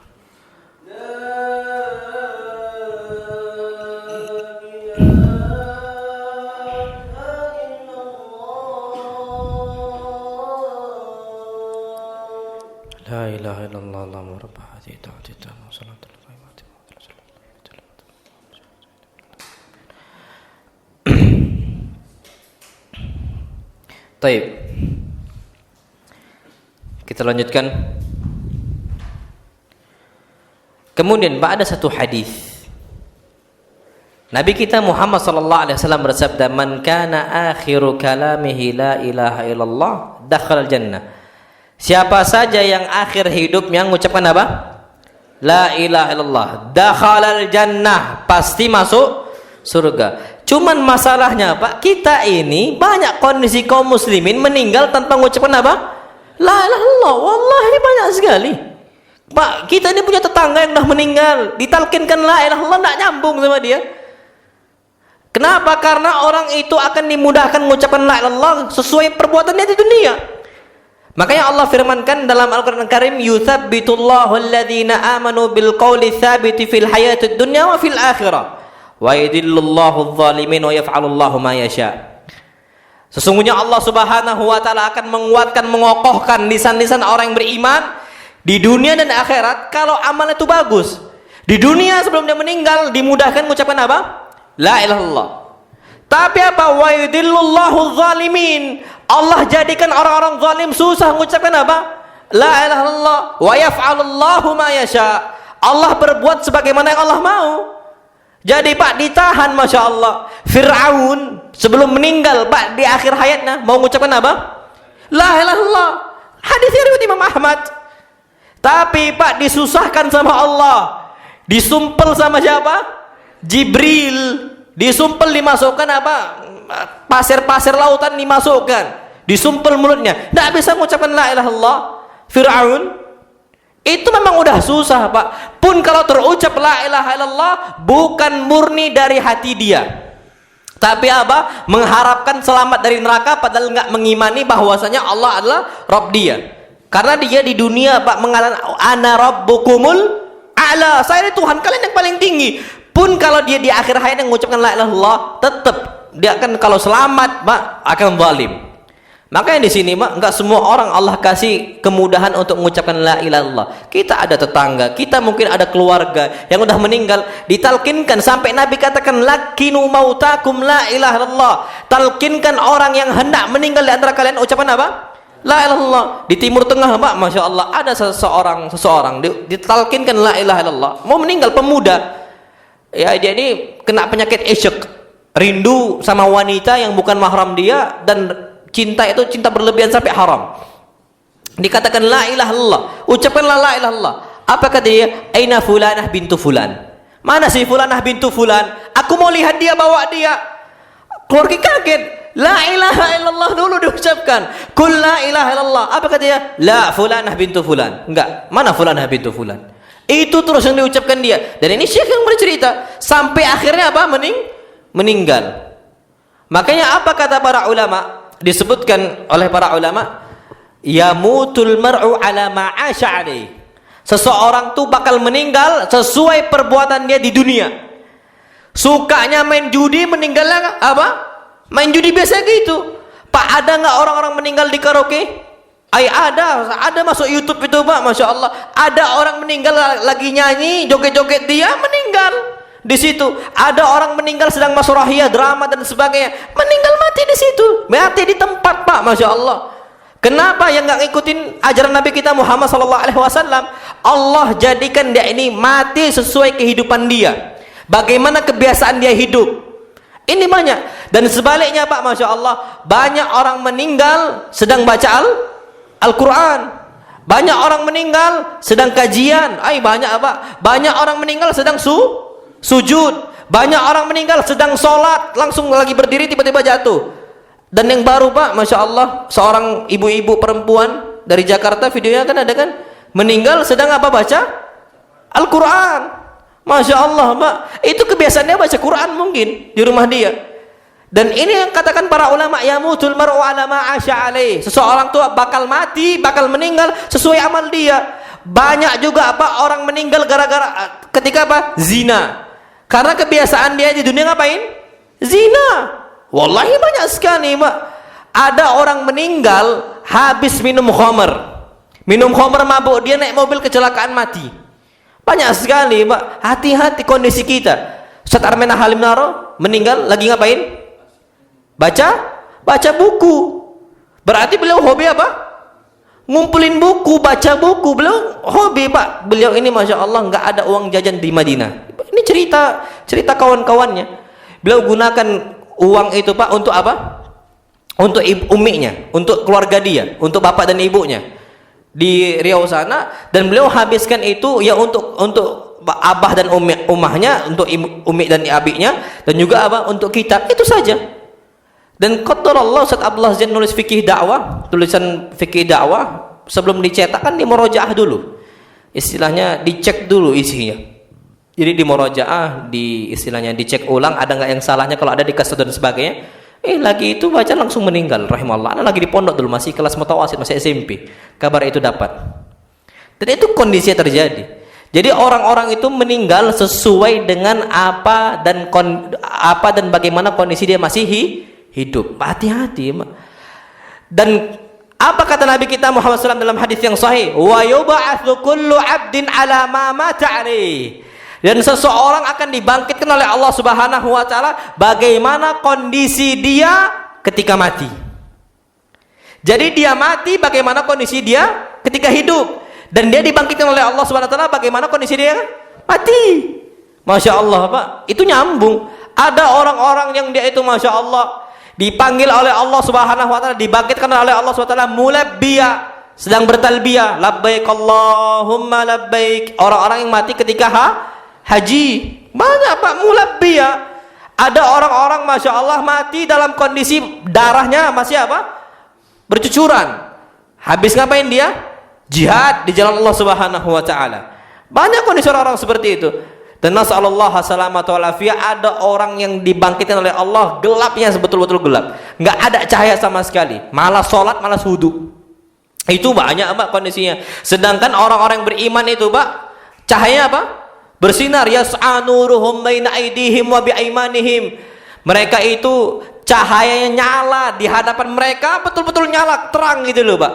S1: La ilaha illallah Allahu rabb hadhihi ta'atita wa salatul qaimat. Baik. Kita lanjutkan. Kemudian ada satu hadis. Nabi kita Muhammad sallallahu alaihi wasallam bersabda, "Man kana akhiru kalamihi la ilaha illallah, dakhala jannah." Siapa saja yang akhir hidupnya mengucapkan apa? La ilaha illallah, dakhala jannah, pasti masuk surga. Cuman masalahnya Pak, kita ini banyak kondisi kaum muslimin meninggal tanpa mengucapkan apa? La ilaha illallah. Wallahi banyak sekali. Pak, kita ini punya tetangga yang dah meninggal, ditalkinkan la ilaha illallah, enggak nyambung sama dia. Kenapa? Karena orang itu akan dimudahkan mengucapkan la ilaha illallah sesuai perbuatannya di dunia. Makanya Allah firmankan dalam Al-Qur'an Al-Karim, "Yutsabbitullahu alladhina amanu bil qawli tsabiti fil hayatid dunya wa fil akhirah wa yudhillullahu adh-dhalimin wa yaf'alullahu ma yasha." Sesungguhnya Allah Subhanahu wa taala akan menguatkan, mengokohkan lisan-lisan orang yang beriman di dunia dan akhirat kalau amalnya itu bagus. Di dunia sebelum dia meninggal dimudahkan mengucapkan apa? La ilaha illallah. Tapi apa? Wa yudhillullahu adh-dhalimin. Allah jadikan orang-orang zalim susah mengucapkan apa? La ilaha illallah. Wa yaf'alullahu ma yasha. Allah berbuat sebagaimana yang Allah mau. Jadi Pak ditahan, Masya Allah. Fir'aun sebelum meninggal Pak di akhir hayatnya mau mengucapkan apa? La ilaha illallah. Hadisnya riwayat Imam Ahmad. Tapi Pak disusahkan sama Allah. Disumpel sama siapa? Jibril. Disumpel, dimasukkan apa? Pasir-pasir lautan dimasukkan. Disumpel mulutnya. Tidak bisa mengucapkan la ilaha illallah. Fir'aun itu memang udah susah Pak. Pun kalau terucap la ilaha illallah bukan murni dari hati dia. Tapi apa? Mengharapkan selamat dari neraka padahal nggak mengimani bahwasanya Allah adalah Rabb dia. Karena dia di dunia Pak mengatakan ana rabbukumul a'la. Saya ini Tuhan kalian yang paling tinggi. Pun kalau dia di akhir hayat yang mengucapkan la ilaha illallah, tetap dia akan kalau selamat Pak akan zalim. Makanya di sini Pak enggak semua orang Allah kasih kemudahan untuk mengucapkan la ilaha illallah. Kita ada tetangga, kita mungkin ada keluarga yang udah meninggal, ditalkinkan sampai Nabi katakan lakinu mautakum la ilaha illallah. Talkinkan orang yang hendak meninggal di antara kalian ucapan apa? La ilaha illallah. Di Timur Tengah Pak, Masya Allah ada seseorang ditalkinkan la ilaha illallah, mau meninggal, pemuda. Ya, jadi kena penyakit isyq, rindu sama wanita yang bukan mahram dia, dan cinta itu cinta berlebihan sampai haram. Dikatakan la ilaha illallah, ucapkanlah la ilaha illallah. Apa kata dia? Aina fulanah bintu fulan. Mana si fulanah bintu fulan? Aku mau lihat dia, bawa dia. Keluarga kaget. La ilaha illallah dulu diucapkan. Qul la ilaha illallah. Apa kata dia? La fulanah bintu fulan. Enggak. Mana fulanah bintu fulan? Itu terus yang diucapkan dia. Dan ini syekh yang bercerita sampai akhirnya apa? Meninggal. Makanya apa kata para ulama? Disebutkan oleh para ulama, yamutul mar'u ala ma 'asha 'alaihi. Seseorang tuh bakal meninggal sesuai perbuatan dia di dunia. Sukanya main judi, meninggalnya apa? Main judi biasa gitu. Pak, ada nggak orang-orang meninggal di karaoke? Ada masuk YouTube itu Pak, Masya Allah. Ada orang meninggal lagi nyanyi, joget-joget dia meninggal di situ. Ada orang meninggal sedang masrahiyah, drama dan sebagainya, meninggal mati di situ, mati di tempat Pak, Masya Allah. Kenapa yang nggak ngikutin ajaran Nabi kita Muhammad SAW? Allah jadikan dia ini mati sesuai kehidupan dia, bagaimana kebiasaan dia hidup. Ini banyak. Dan sebaliknya Pak, Masya Allah, banyak orang meninggal sedang baca Al-Quran. Banyak orang meninggal sedang kajian. Banyak apa? Banyak orang meninggal sedang sujud. Banyak orang meninggal sedang sholat, langsung lagi berdiri tiba-tiba jatuh. Dan yang baru Pak, Masya Allah, seorang ibu-ibu perempuan dari Jakarta, videonya kan ada kan, meninggal sedang apa? Baca Al-Quran. Masya Allah Pak, itu kebiasaannya baca Quran mungkin di rumah dia. Dan ini yang katakan para ulama, yamutul mar'u ala ma 'asha 'alaihi. Seseorang tuh bakal mati, bakal meninggal sesuai amal dia. banyak juga apa orang meninggal gara-gara ketika apa? Zina. Karena kebiasaan dia di dunia ngapain? Zina. Wallahi banyak sekali, Pak. Ada orang meninggal habis minum khamr. Minum khamr mabuk, dia naik mobil kecelakaan mati. Banyak sekali, Pak. Hati-hati kondisi kita. Ustaz Armena Halim Naro meninggal lagi ngapain? Baca buku. Berarti beliau hobi apa? Ngumpulin buku, baca buku. Beliau hobi, Pak. Beliau ini Masya Allah nggak ada uang jajan di Madinah. Ini cerita kawan-kawannya. Beliau gunakan uang itu, Pak, untuk apa? Untuk uminya, untuk keluarga dia, untuk bapak dan ibunya di Riau sana, dan beliau habiskan itu ya untuk abah dan umahnya, untuk umi dan abiknya, dan juga apa? Untuk kita. Itu saja. Dan qadarullah Ustaz Abdullah Zain nulis fikih dakwah, tulisan fikih dakwah, sebelum dicetak kan dimurojaah dulu. Istilahnya dicek dulu isinya. Jadi dimurojaah, istilahnya dicek ulang ada nggak yang salahnya, kalau ada dikasih dan sebagainya. Lagi itu baca langsung meninggal rahimahullah. Anak lagi di pondok dulu, masih kelas mutawasid, masih SMP. Kabar itu dapat. Dan itu kondisi yang terjadi. Jadi orang-orang itu meninggal sesuai dengan apa dan bagaimana kondisi dia masih hidup. Hati-hati. Dan apa kata Nabi kita Muhammad SAW dalam hadis yang sahih? Wa yub'atsu kullu 'abdin 'ala ma mata 'alaihi. Dan seseorang akan dibangkitkan oleh Allah Subhanahu wa taala bagaimana kondisi dia ketika mati. Jadi dia mati bagaimana kondisi dia ketika hidup, dan dia dibangkitkan oleh Allah Subhanahu wa taala bagaimana kondisi dia mati. Masya Allah, Pak. Itu nyambung. Ada orang-orang yang dia itu Masya Allah dipanggil oleh Allah Subhanahu wa taala, dibangkitkan oleh Allah Subhanahu wa taala mulabbiya, sedang bertalbiyah, labbaik Allahumma labbaik. Orang-orang yang mati ketika haji banyak, Pak, mulabbiya. Ada orang-orang Masya Allah mati dalam kondisi darahnya masih apa? Bercucuran. Habis ngapain dia? Jihad di jalan Allah Subhanahu wa taala. Banyak kondisi orang-orang seperti itu. Dan nasallallahu salamatu wal afiyah, ada orang yang dibangkitkan oleh Allah gelapnya sebetul-betul gelap. Enggak ada cahaya sama sekali. Malah salat, malah wudu. Itu banyak, Pak, kondisinya. Sedangkan orang-orang yang beriman itu, Pak, cahaya apa? Bersinar, yas'a nuruhum baina aydihim wa biaimanihim. Mereka itu cahayanya nyala di hadapan mereka, betul-betul nyala, terang gitu loh, Pak.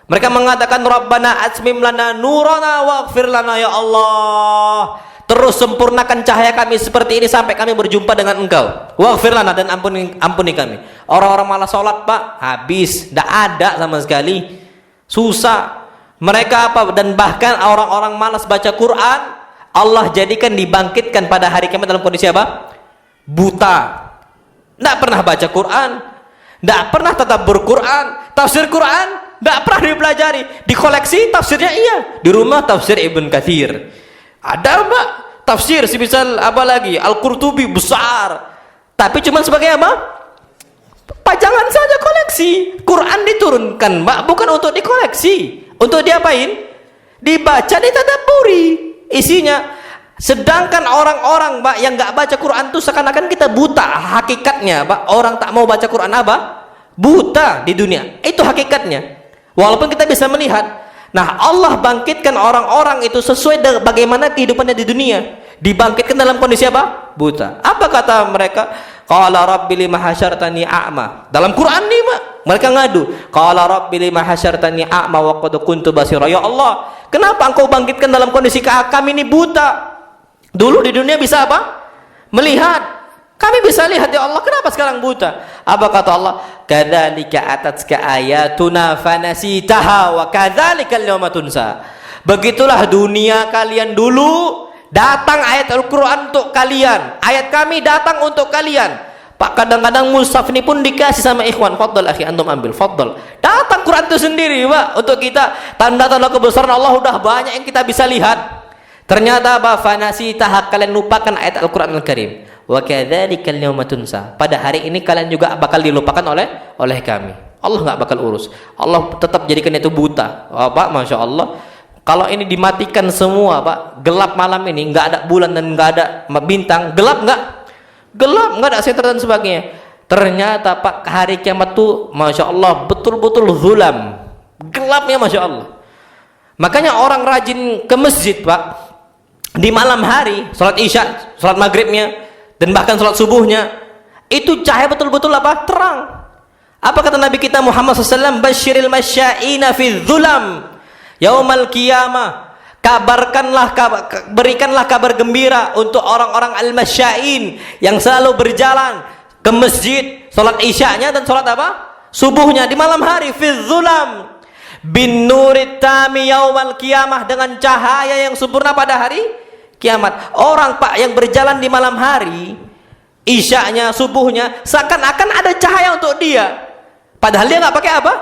S1: Mereka mengatakan Rabbana atmim lana nurana waghfir lana, ya Allah, terus sempurnakan cahaya kami seperti ini sampai kami berjumpa dengan Engkau. Waghfir lana, dan ampuni kami. Orang-orang malah sholat, Pak, habis, tidak ada sama sekali. Susah. Mereka apa? Dan bahkan orang-orang malas baca Quran, Allah jadikan dibangkitkan pada hari kiamat dalam kondisi apa? Buta. Tidak pernah baca Quran, tidak pernah tadabbur Quran, tafsir Quran tidak pernah dipelajari. Di koleksi tafsirnya iya, di rumah tafsir Ibn Katsir ada, Mbak, tafsir semisal apa lagi Al-Qurtubi besar, tapi cuma sebagai apa? Pajangan saja, koleksi. Quran diturunkan, Mbak, bukan untuk dikoleksi, untuk diapain? Dibaca, ditadabburi isinya. Sedangkan orang-orang, Pak, yang nggak baca Quran itu seakan-akan kita buta. Hakikatnya, Pak, orang tak mau baca Quran apa? Buta di dunia. Itu hakikatnya. Walaupun kita bisa melihat. Nah, Allah bangkitkan orang-orang itu sesuai dengan bagaimana kehidupannya di dunia. Dibangkitkan dalam kondisi apa? Buta. Apa kata mereka? Qala rabbi lima hasyartani a'ma. Dalam Quran nih, Pak, mereka ngadu. Qala rabbi lima hasyartani a'ma wa qad kuntu basira. Ya Allah, kenapa Engkau bangkitkan dalam kondisi kami ini buta? Dulu di dunia bisa apa? Melihat. Kami bisa lihat, ya Allah, kenapa sekarang buta? Apa kata Allah? Kadzalika atatka ayatuna fanasitaha wa kadzalika al-yawma tunsa. Begitulah dunia kalian dulu, datang ayat Al-Qur'an untuk kalian. Ayat kami datang untuk kalian. Pak, kadang-kadang mushaf ini pun dikasih sama ikhwan. Fadl akhi, antum ambil, fadl. Datang Quran itu sendiri, Pak, untuk kita. Tanda-tanda kebesaran Allah udah banyak yang kita bisa lihat. Ternyata apa? Fanasitaha, kalian lupakan ayat Al-Qur'an Al-Karim. Wa kadzalika al-yawma tunsa. Pada hari ini kalian juga bakal dilupakan oleh kami. Allah nggak bakal urus. Allah tetap jadikan itu buta. Oh, Pak, Masya Allah. Kalau ini dimatikan semua, Pak, gelap malam ini, nggak ada bulan dan nggak ada bintang, gelap nggak? Gelap, nggak ada setan dan sebagainya. Ternyata, Pak, hari kiamat tuh, Masya Allah, betul-betul zulam. Gelapnya, Masya Allah. Makanya orang rajin ke masjid, Pak, di malam hari, sholat isya, sholat maghribnya, dan bahkan sholat subuhnya, itu cahaya betul-betul apa? Terang. Apa kata Nabi kita Muhammad SAW? Basyiril masya'ina fi dhulam yaumal qiyamah. Berikanlah kabar gembira untuk orang-orang al-masya'in yang selalu berjalan ke masjid, sholat isyanya dan sholat apa? Subuhnya di malam hari, fi dhulam bin nurit tami yaumal qiyamah, dengan cahaya yang sempurna pada hari kiamat. Orang, Pak, yang berjalan di malam hari, isyanya, subuhnya, seakan-akan ada cahaya untuk dia, padahal dia nggak pakai apa?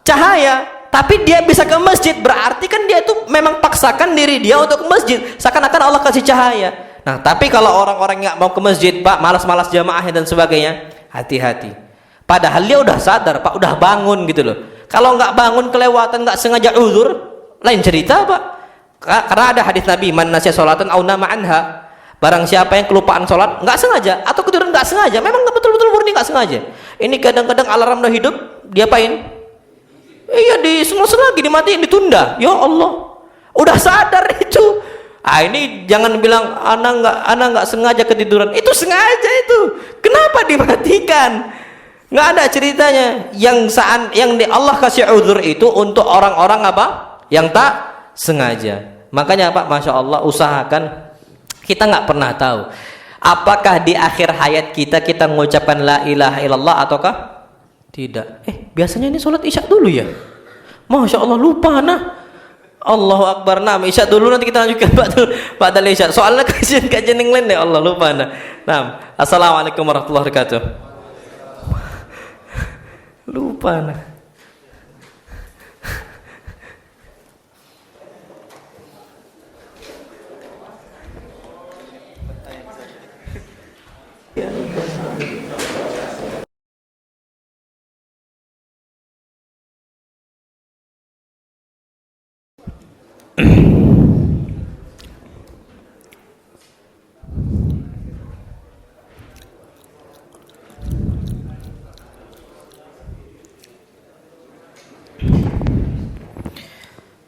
S1: Cahaya, tapi dia bisa ke masjid. Berarti kan dia itu memang paksakan diri dia untuk ke masjid, seakan-akan Allah kasih cahaya. Nah, tapi kalau orang-orang nggak mau ke masjid, Pak, malas-malas jamaahnya dan sebagainya, hati-hati. Padahal dia udah sadar, Pak, udah bangun gitu loh. Kalau nggak bangun kelewatan, nggak sengaja uzur, lain cerita, Pak. Karena ada hadis Nabi, man nasiya sholatan aw nama anha, barang siapa yang kelupaan sholat nggak sengaja atau ketiduran nggak sengaja, memang nggak betul-betul murni nggak sengaja. Ini kadang-kadang alarm udah hidup, diapain? Iya, semua lagi dimatiin, ditunda. Ya Allah, udah sadar itu. Ini jangan bilang anak nggak sengaja ketiduran. Itu sengaja itu. Kenapa dimatikan? Nggak ada ceritanya. Yang Allah kasih uzur itu untuk orang-orang apa? Yang tak sengaja. Makanya Pak, Masya Allah, usahakan, kita nggak pernah tahu apakah di akhir hayat kita mengucapkan la ilaha illallah ataukah tidak. Biasanya ini sholat isya dulu ya. Masya Allah, lupa nah. Allahu Akbar, nah isya dulu, nanti kita lanjutkan pada isya. Soalnya kajian yang lain ya Allah, lupa nah. Assalamualaikum warahmatullahi wabarakatuh. Lupa nah.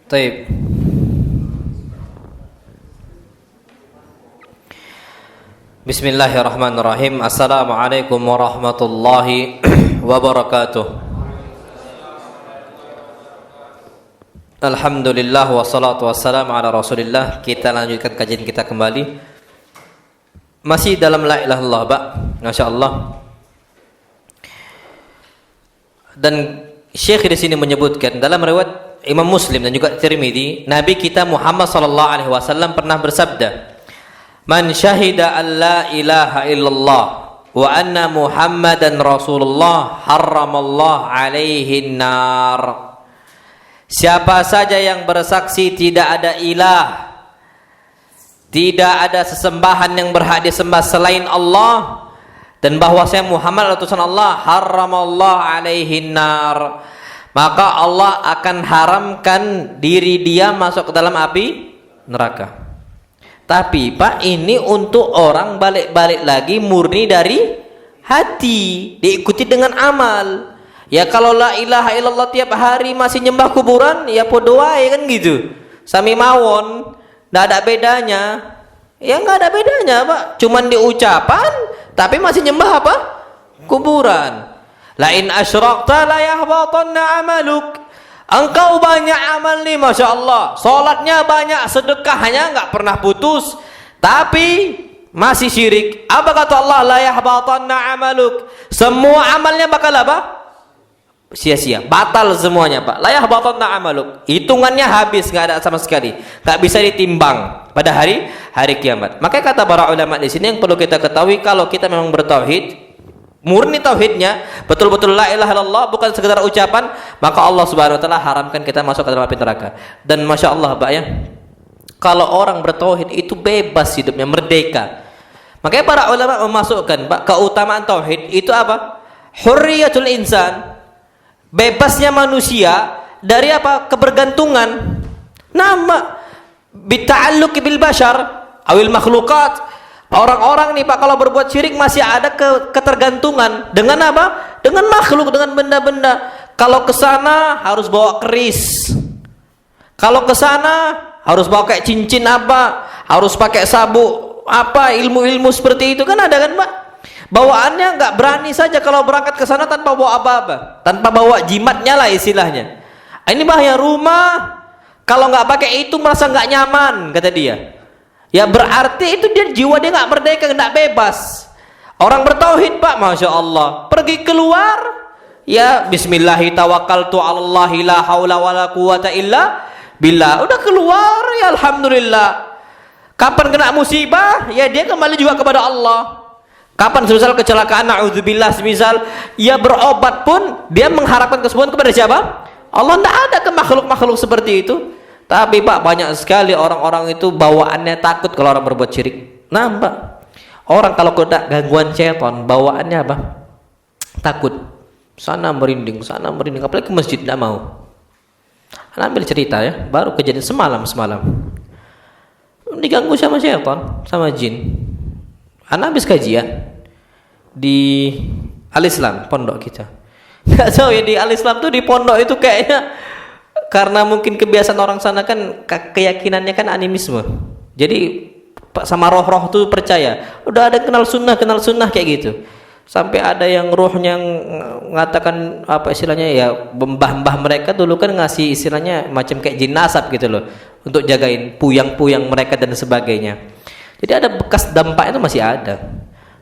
S1: Taib. Bismillahirrahmanirrahim. Assalamualaikum warahmatullahi wabarakatuh. Alhamdulillah wassalatu wassalamu ala Rasulillah. Kita lanjutkan kajian kita kembali. Masih dalam la ilaha illallah, Pak. Masya Allah. Dan Syekh di sini menyebutkan dalam riwayat Imam Muslim dan juga Tirmidzi, Nabi kita Muhammad sallallahu alaihi wasallam pernah bersabda, "Man syahida an la ilaha illallah wa anna Muhammadan Rasulullah harramallahu alaihi nar." Siapa saja yang bersaksi tidak ada ilah, tidak ada sesembahan yang berhak disembah selain Allah, dan bahwasanya Muhammad adalah utusan Allah, harramallahu alaihi nar, maka Allah akan haramkan diri dia masuk ke dalam api neraka. Tapi Pak, ini untuk orang balik-balik lagi murni dari hati, diikuti dengan amal. Ya kalau la ilaha illallah tiap hari masih nyembah kuburan, ya podo wae kan gitu. Sami mawon, nggak ada bedanya. Ya nggak ada bedanya, Pak. Cuman di ucapan, tapi masih nyembah apa? Kuburan. La in asyrakta la yahbatanna amaluk. Engkau banyak amal nih, Masya Allah, sholatnya banyak, sedekahnya nggak pernah putus, tapi masih syirik. Apa kata Allah? La yahbatanna amaluk. Semua amalnya bakal apa? Sia-sia, batal semuanya, Pak. La yahbatanna amaluk. Hitungannya habis, nggak ada sama sekali, nggak bisa ditimbang pada hari kiamat. Makanya kata para ulama di sini yang perlu kita ketahui, kalau kita memang bertauhid, murni tauhidnya, betul-betul la ilaha illallah, bukan sekedar ucapan, maka Allah Subhanahu wa taala haramkan kita masuk ke dalam api neraka. Dan Masya Allah, Pak, ya, kalau orang bertauhid itu bebas hidupnya, merdeka. Makanya para ulama memasukkan, Pak, keutamaan tauhid itu apa? Hurriyatul insan, bebasnya manusia dari apa? Kebergantungan. Nama bita'alluqi bil bashar awil makhluqat. Orang-orang nih, Pak, kalau berbuat syirik masih ada ketergantungan dengan apa? Dengan makhluk, dengan benda-benda. Kalau ke sana harus bawa keris, Kalau ke sana harus pakai cincin apa, harus pakai sabuk apa, ilmu-ilmu seperti itu kan ada kan Pak? Bawaannya nggak berani saja kalau berangkat ke sana tanpa bawa apa-apa, tanpa bawa jimatnya lah istilahnya. Ini bahaya. Rumah kalau nggak pakai itu merasa nggak nyaman kata dia. Ya berarti itu dia jiwa dia nggak merdeka, nggak bebas. Orang bertauhid Pak, masya Allah, pergi keluar, ya Bismillahi tawakkaltu 'alallahi la haula wala quwata illa billah. Udah keluar, ya Alhamdulillah. Kapan kena musibah, ya dia kembali juga kepada Allah. Kapan semisal kecelakaan, na'udzubillah semisal, ya berobat pun dia mengharapkan kesembuhan kepada siapa? Allah. Tidak ada ke makhluk-makhluk seperti itu. Tapi Pak, banyak sekali orang-orang itu bawaannya takut kalau orang berbuat syirik. Nampak? Orang kalau kena gangguan setan, bawaannya apa? Takut. Sana merinding, apalagi ke masjid tidak mau. Ana ambil cerita ya, baru kejadian semalam. Diganggu sama setan, sama jin. Ana habis kajian di Al-Islam, pondok kita. Nggak tahu ya, di Al-Islam tuh di pondok itu kayaknya karena mungkin kebiasaan orang sana kan keyakinannya kan animisme. Jadi sama roh-roh tuh percaya. Udah ada kenal sunnah kayak gitu. Sampai ada yang rohnya mengatakan apa istilahnya ya, mbah-mbah mereka dulu kan ngasih istilahnya macam kayak jin nasab gitu loh, untuk jagain puyang-puyang mereka dan sebagainya. Jadi ada bekas dampaknya itu masih ada.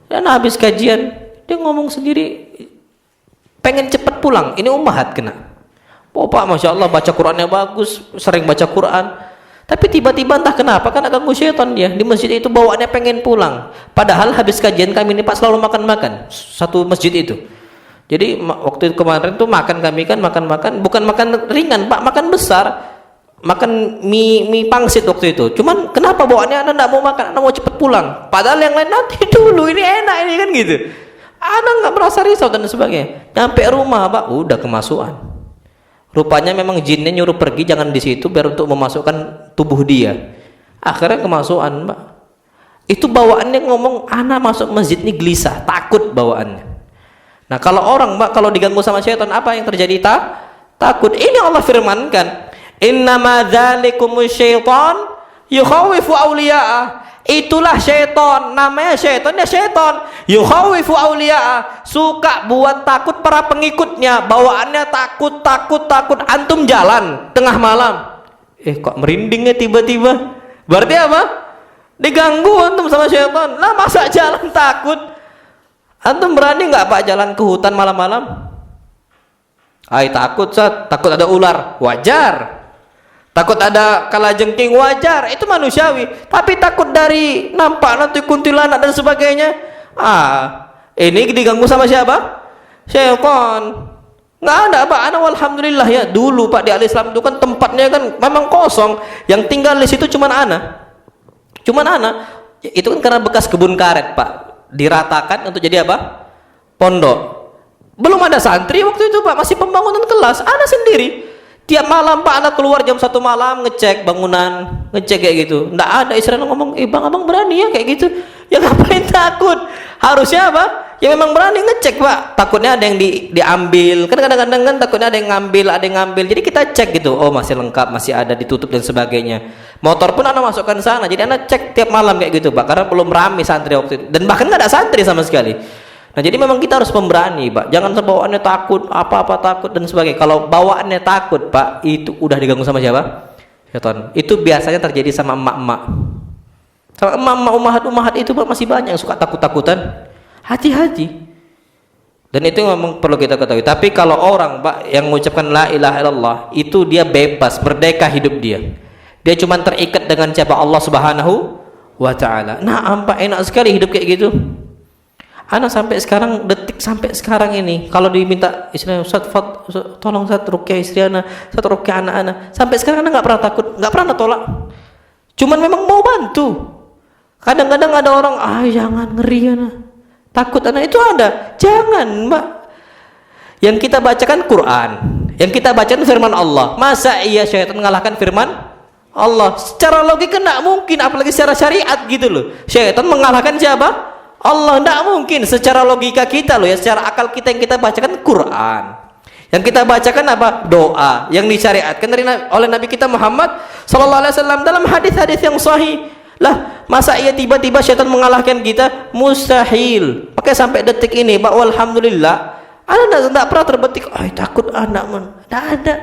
S1: Dan habis kajian dia ngomong sendiri pengen cepat pulang. Ini ummahat kena. Oh Pak, masya Allah baca Qurannya bagus, sering baca Quran. Tapi tiba-tiba entah kenapa kan agak ganggu syaitan dia di masjid itu, bawaannya pengen pulang. Padahal habis kajian kami ini Pak selalu makan-makan satu masjid itu. Jadi waktu itu kemarin tuh makan kami kan makan-makan, bukan makan ringan Pak, makan besar, makan mie pangsit waktu itu. Cuman kenapa bawaannya Anda tidak mau makan, Anda mau cepet pulang. Padahal yang lain nanti dulu, ini enak ini kan gitu. Anda nggak merasa risau dan sebagainya. Sampai rumah Pak, udah kemasukan. Rupanya memang jinnya nyuruh pergi jangan di situ biar untuk memasukkan tubuh dia. Akhirnya kemasukan, Mbak. Itu bawaannya ngomong, ana masuk masjid ini gelisah, takut bawaannya. Nah, kalau orang, Mbak, kalau diganggu sama syaitan apa yang terjadi? Takut. Ini Allah firmankan, "Innama dzalikumus syaitan yukhawifu awliya'ah." Itulah syaitan, namanya syaitan ya syaitan. Yukhawifu awliya'ah, suka buat takut para pengikutnya. Bawaannya takut. Antum jalan tengah malam, kok merindingnya tiba-tiba. Berarti apa? Diganggu antum sama syaitan. Lah masa jalan takut? Antum berani nggak Pak jalan ke hutan malam-malam? Takut ada ular, wajar. Takut ada kalajengking, wajar, itu manusiawi. Tapi takut dari nampak nanti kuntilanak dan sebagainya, ini diganggu sama siapa? Syaitan. Nggak ada Pak. Alhamdulillah ya, dulu Pak di Al-Islam itu kan tempatnya kan memang kosong, yang tinggal di situ cuman ana. Itu kan karena bekas kebun karet Pak, diratakan untuk jadi apa? Pondok. Belum ada santri waktu itu Pak, masih pembangunan kelas. Ana sendiri. Tiap malam Pak, anak keluar jam 1 malam ngecek bangunan, ngecek kayak gitu. Nggak ada Israel ngomong, bang abang berani ya kayak gitu. Ya ngapain takut? Harusnya apa? Ya memang berani ngecek Pak. Takutnya ada yang diambil. Kan kadang-kadang kan takutnya ada yang ngambil. Jadi kita cek gitu. Oh masih lengkap, masih ada ditutup dan sebagainya. Motor pun anak masukkan sana. Jadi anak cek tiap malam kayak gitu Pak. Karena belum ramai santri waktu itu. Dan bahkan nggak ada santri sama sekali. Nah jadi memang kita harus pemberani Pak, jangan bawaannya takut, apa-apa takut dan sebagainya. Kalau bawaannya takut Pak, itu udah diganggu sama siapa? Syaitan. Itu biasanya terjadi sama emak-emak. Sama emak-emak, umahat itu Pak masih banyak yang suka takut-takutan. Hati-hati. Dan itu memang perlu kita ketahui. Tapi kalau orang Pak yang mengucapkan la ilaha illallah, itu dia bebas, merdeka hidup dia. Dia cuma terikat dengan siapa? Allah Subhanahu wa taala. Nah, Pak enak sekali hidup kayak gitu. Anak sampai sekarang ini kalau diminta istilahnya Ustaz, tolong Ustaz ruqyah istri anak, Ustaz ruqyah anak-anak, sampai sekarang anak nggak pernah takut, nggak pernah tolak. Cuman memang mau bantu. Kadang-kadang ada orang, jangan ngeri anak, takut anak itu ada. Jangan Mbak. Yang kita bacakan Quran, yang kita bacakan firman Allah. Masa iya syaitan mengalahkan firman Allah? Secara logika nggak mungkin, apalagi secara syariat gitu loh. Syaitan mengalahkan siapa? Allah. Tidak mungkin secara logika kita loh ya, secara akal kita yang kita bacakan Quran, Yang kita bacakan apa? Doa yang disyariatkan oleh Nabi kita Muhammad sallallahu alaihi wasallam dalam hadis-hadis yang sahih. Lah, masa iya tiba-tiba syaitan mengalahkan kita? Mustahil. Pakai sampai detik ini, Pak, walhamdulillah, anak tidak pernah terbetik, takut anak tidak ada.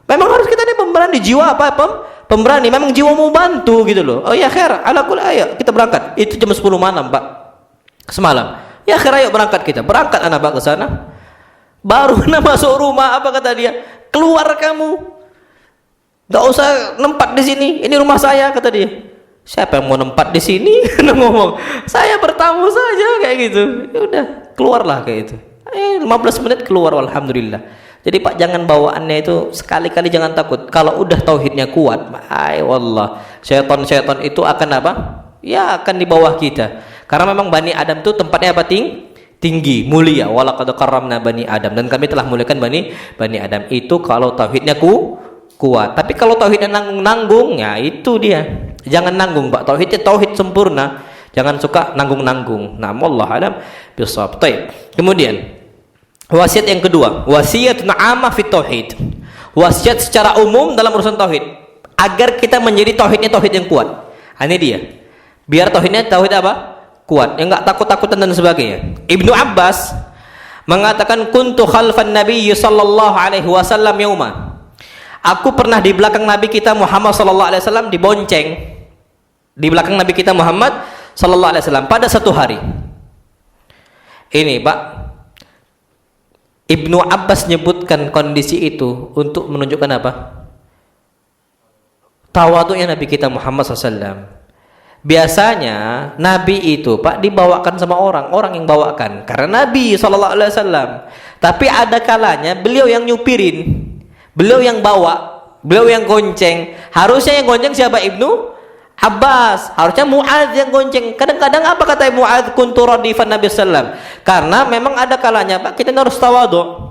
S1: Memang harus kita ini pemberani jiwa apa? Pemberani, memang jiwa mau bantu gitu loh. Oh ya khair, ala kul ayo kita berangkat. Itu jam 10 malam, Pak. Semalam. Ya khair, ayo berangkat kita. Berangkat anak Pak ke sana. Baru masuk rumah, apa kata dia? Keluar kamu. Gak usah nempat di sini. Ini rumah saya, kata dia. Siapa yang mau nempat di sini? Ngomong, saya bertamu saja kayak gitu. Ya udah, keluarlah kayak itu. 15 menit keluar, alhamdulillah. Jadi Pak, jangan bawaannya itu sekali-kali jangan takut. Kalau udah tauhidnya kuat, wallah, syaitan itu akan apa? Ya akan di bawah kita. Karena memang Bani Adam itu tempatnya apa? Tinggi, mulia. Walaqad karramna Bani Adam, dan kami telah muliakan Bani Adam. Itu kalau tauhidnya kuat. Tapi kalau tauhidnya nanggung-nanggung, ya itu dia. Jangan nanggung, Pak. Tauhidnya tauhid sempurna. Jangan suka nanggung-nanggung. Nah, wallahu alam bishawab. Kemudian wasiat yang kedua, wasiat na'amah fit tauhid. Wasiat secara umum dalam urusan tauhid agar kita menjadi tauhidnya tauhid yang kuat. Ini dia. Biar tauhidnya tauhid apa? Kuat, yang enggak takut-takutan dan sebagainya. Ibnu Abbas mengatakan, kuntu khalfan Nabi sallallahu alaihi wasallam yauma. Aku pernah di belakang Nabi kita Muhammad sallallahu alaihi wasallam, dibonceng di belakang Nabi kita Muhammad sallallahu alaihi wasallam pada satu hari. Ini, Pak, Ibnu Abbas nyebutkan kondisi itu untuk menunjukkan apa? Tawadhu'nya Nabi kita Muhammad SAW. Biasanya Nabi itu, Pak, dibawakan sama orang yang bawakan karena Nabi SAW. Tapi ada kalanya beliau yang nyupirin, beliau yang bawa, beliau yang gonceng. Harusnya yang gonceng siapa? Ibnu Abbas. Harusnya Mu'adz yang gonceng. Kadang-kadang apa kata Mu'adz? Kuntu radifan Nabi sallam. Karena memang ada kalanya, Pak, kita harus tawadhu.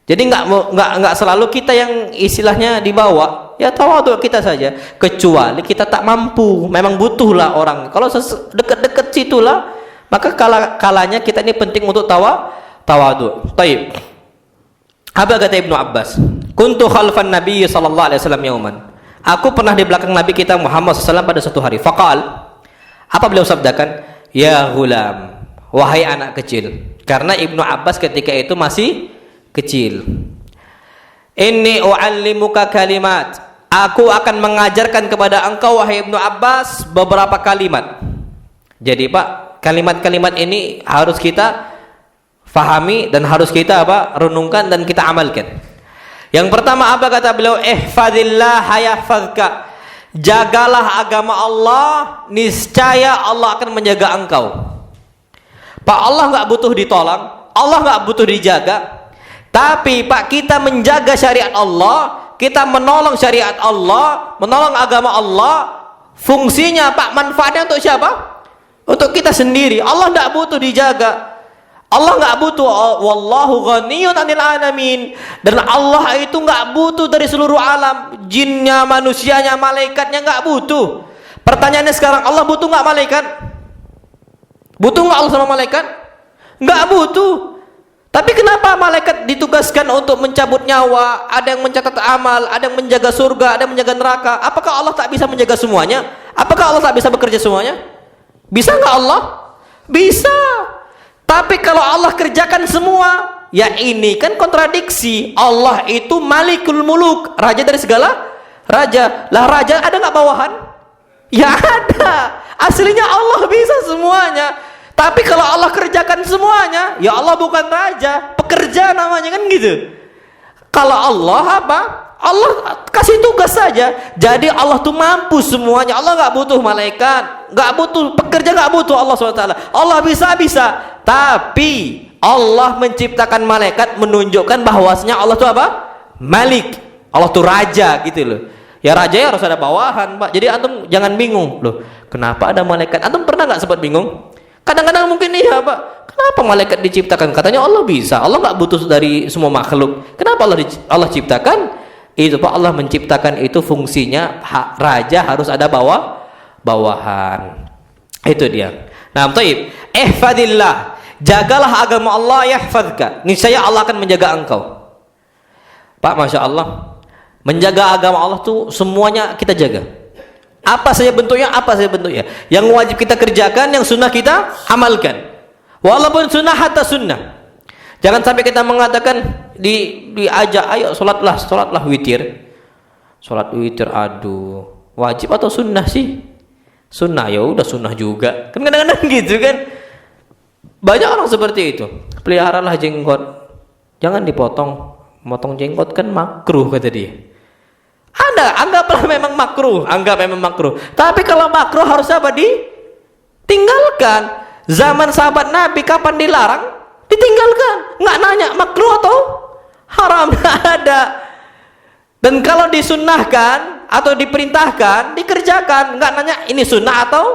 S1: Jadi enggak selalu kita yang istilahnya dibawa. Ya tawadhu kita saja. Kecuali kita tak mampu, memang butuhlah orang. Kalau dekat-dekat situlah, maka kalanya kita ini penting untuk tawadhu. Baik. Apa kata Ibnu Abbas? Kuntu khalfan Nabi sallallahu alaihi wasallam yauman. Aku pernah di belakang Nabi kita Muhammad SAW pada suatu hari. Faqal, apa beliau sabdakan? Ya ghulam, wahai anak kecil. Karena Ibnu Abbas ketika itu masih kecil. Inni u'allimuka kalimat. Aku akan mengajarkan kepada engkau wahai Ibnu Abbas beberapa kalimat. Jadi, Pak, kalimat-kalimat ini harus kita fahami dan harus kita renungkan dan kita amalkan. Yang pertama apa kata beliau? Ihfazillah yahfazka. Jagalah agama Allah, niscaya Allah akan menjaga engkau. Pak, Allah nggak butuh ditolong, Allah nggak butuh dijaga. Tapi Pak, kita menjaga syariat Allah, kita menolong syariat Allah, menolong agama Allah. Fungsinya, Pak, manfaatnya untuk siapa? Untuk kita sendiri. Allah nggak butuh dijaga. Allah nggak butuh. Wallahu ghaniyun 'anil alamin. Dan Allah itu nggak butuh dari seluruh alam, jinnya, manusianya, malaikatnya nggak butuh. Pertanyaannya sekarang, Allah butuh nggak malaikat? Butuh nggak Allah sama malaikat? Nggak butuh. Tapi kenapa malaikat ditugaskan untuk mencabut nyawa? Ada yang mencatat amal, ada yang menjaga surga, ada yang menjaga neraka. Apakah Allah tak bisa menjaga semuanya? Apakah Allah tak bisa bekerja semuanya? Bisa nggak Allah? Bisa. Tapi kalau Allah kerjakan semua, ya ini kan kontradiksi. Allah itu Malikul Muluk, raja dari segala raja. Lah raja ada nggak bawahan? Ya ada. Aslinya Allah bisa semuanya. Tapi kalau Allah kerjakan semuanya, ya Allah bukan raja, pekerja namanya, kan gitu. Kalau Allah apa? Allah kasih tugas saja. Jadi Allah tuh mampu semuanya. Allah nggak butuh malaikat, nggak butuh pekerja, nggak butuh Allah SWT. Allah bisa. Tapi Allah menciptakan malaikat menunjukkan bahwasanya Allah tuh apa? Malik. Allah tuh raja gitu loh. Ya raja ya harus ada bawahan, Pak. Jadi antum jangan bingung loh. Kenapa ada malaikat? Antum pernah nggak sempat bingung? Kadang-kadang mungkin iya, Pak. Kenapa malaikat diciptakan? Katanya Allah bisa. Allah nggak butuh dari semua makhluk. Kenapa Allah ciptakan? Itu, Pak, Allah menciptakan itu fungsinya raja harus ada bawahan. Itu dia. Nah, taib. Ihfadillah. Jagalah agama Allah yahfazka. Niscaya Allah akan menjaga engkau. Pak, Masya Allah, menjaga agama Allah tuh semuanya kita jaga. Apa saja bentuknya, apa saja bentuknya. Yang wajib kita kerjakan, yang sunnah kita amalkan. Walaupun sunnah hatta sunnah. Jangan sampai kita mengatakan diajak, ayo sholatlah witir. Sholat witir, aduh, wajib atau sunnah sih? Sunnah, ya udah sunnah juga. Kan kadang-kadang gitu kan. Banyak orang seperti itu. Peliharalah jenggot. Jangan dipotong. Motong jenggot kan makruh kata dia. Anggaplah memang makruh, Tapi kalau makruh harus apa? Ditinggalkan. Zaman sahabat Nabi kapan dilarang? Ditinggalkan. Nggak nanya makruh atau haram, nggak ada. Dan kalau disunnahkan atau diperintahkan, dikerjakan, nggak nanya ini sunnah atau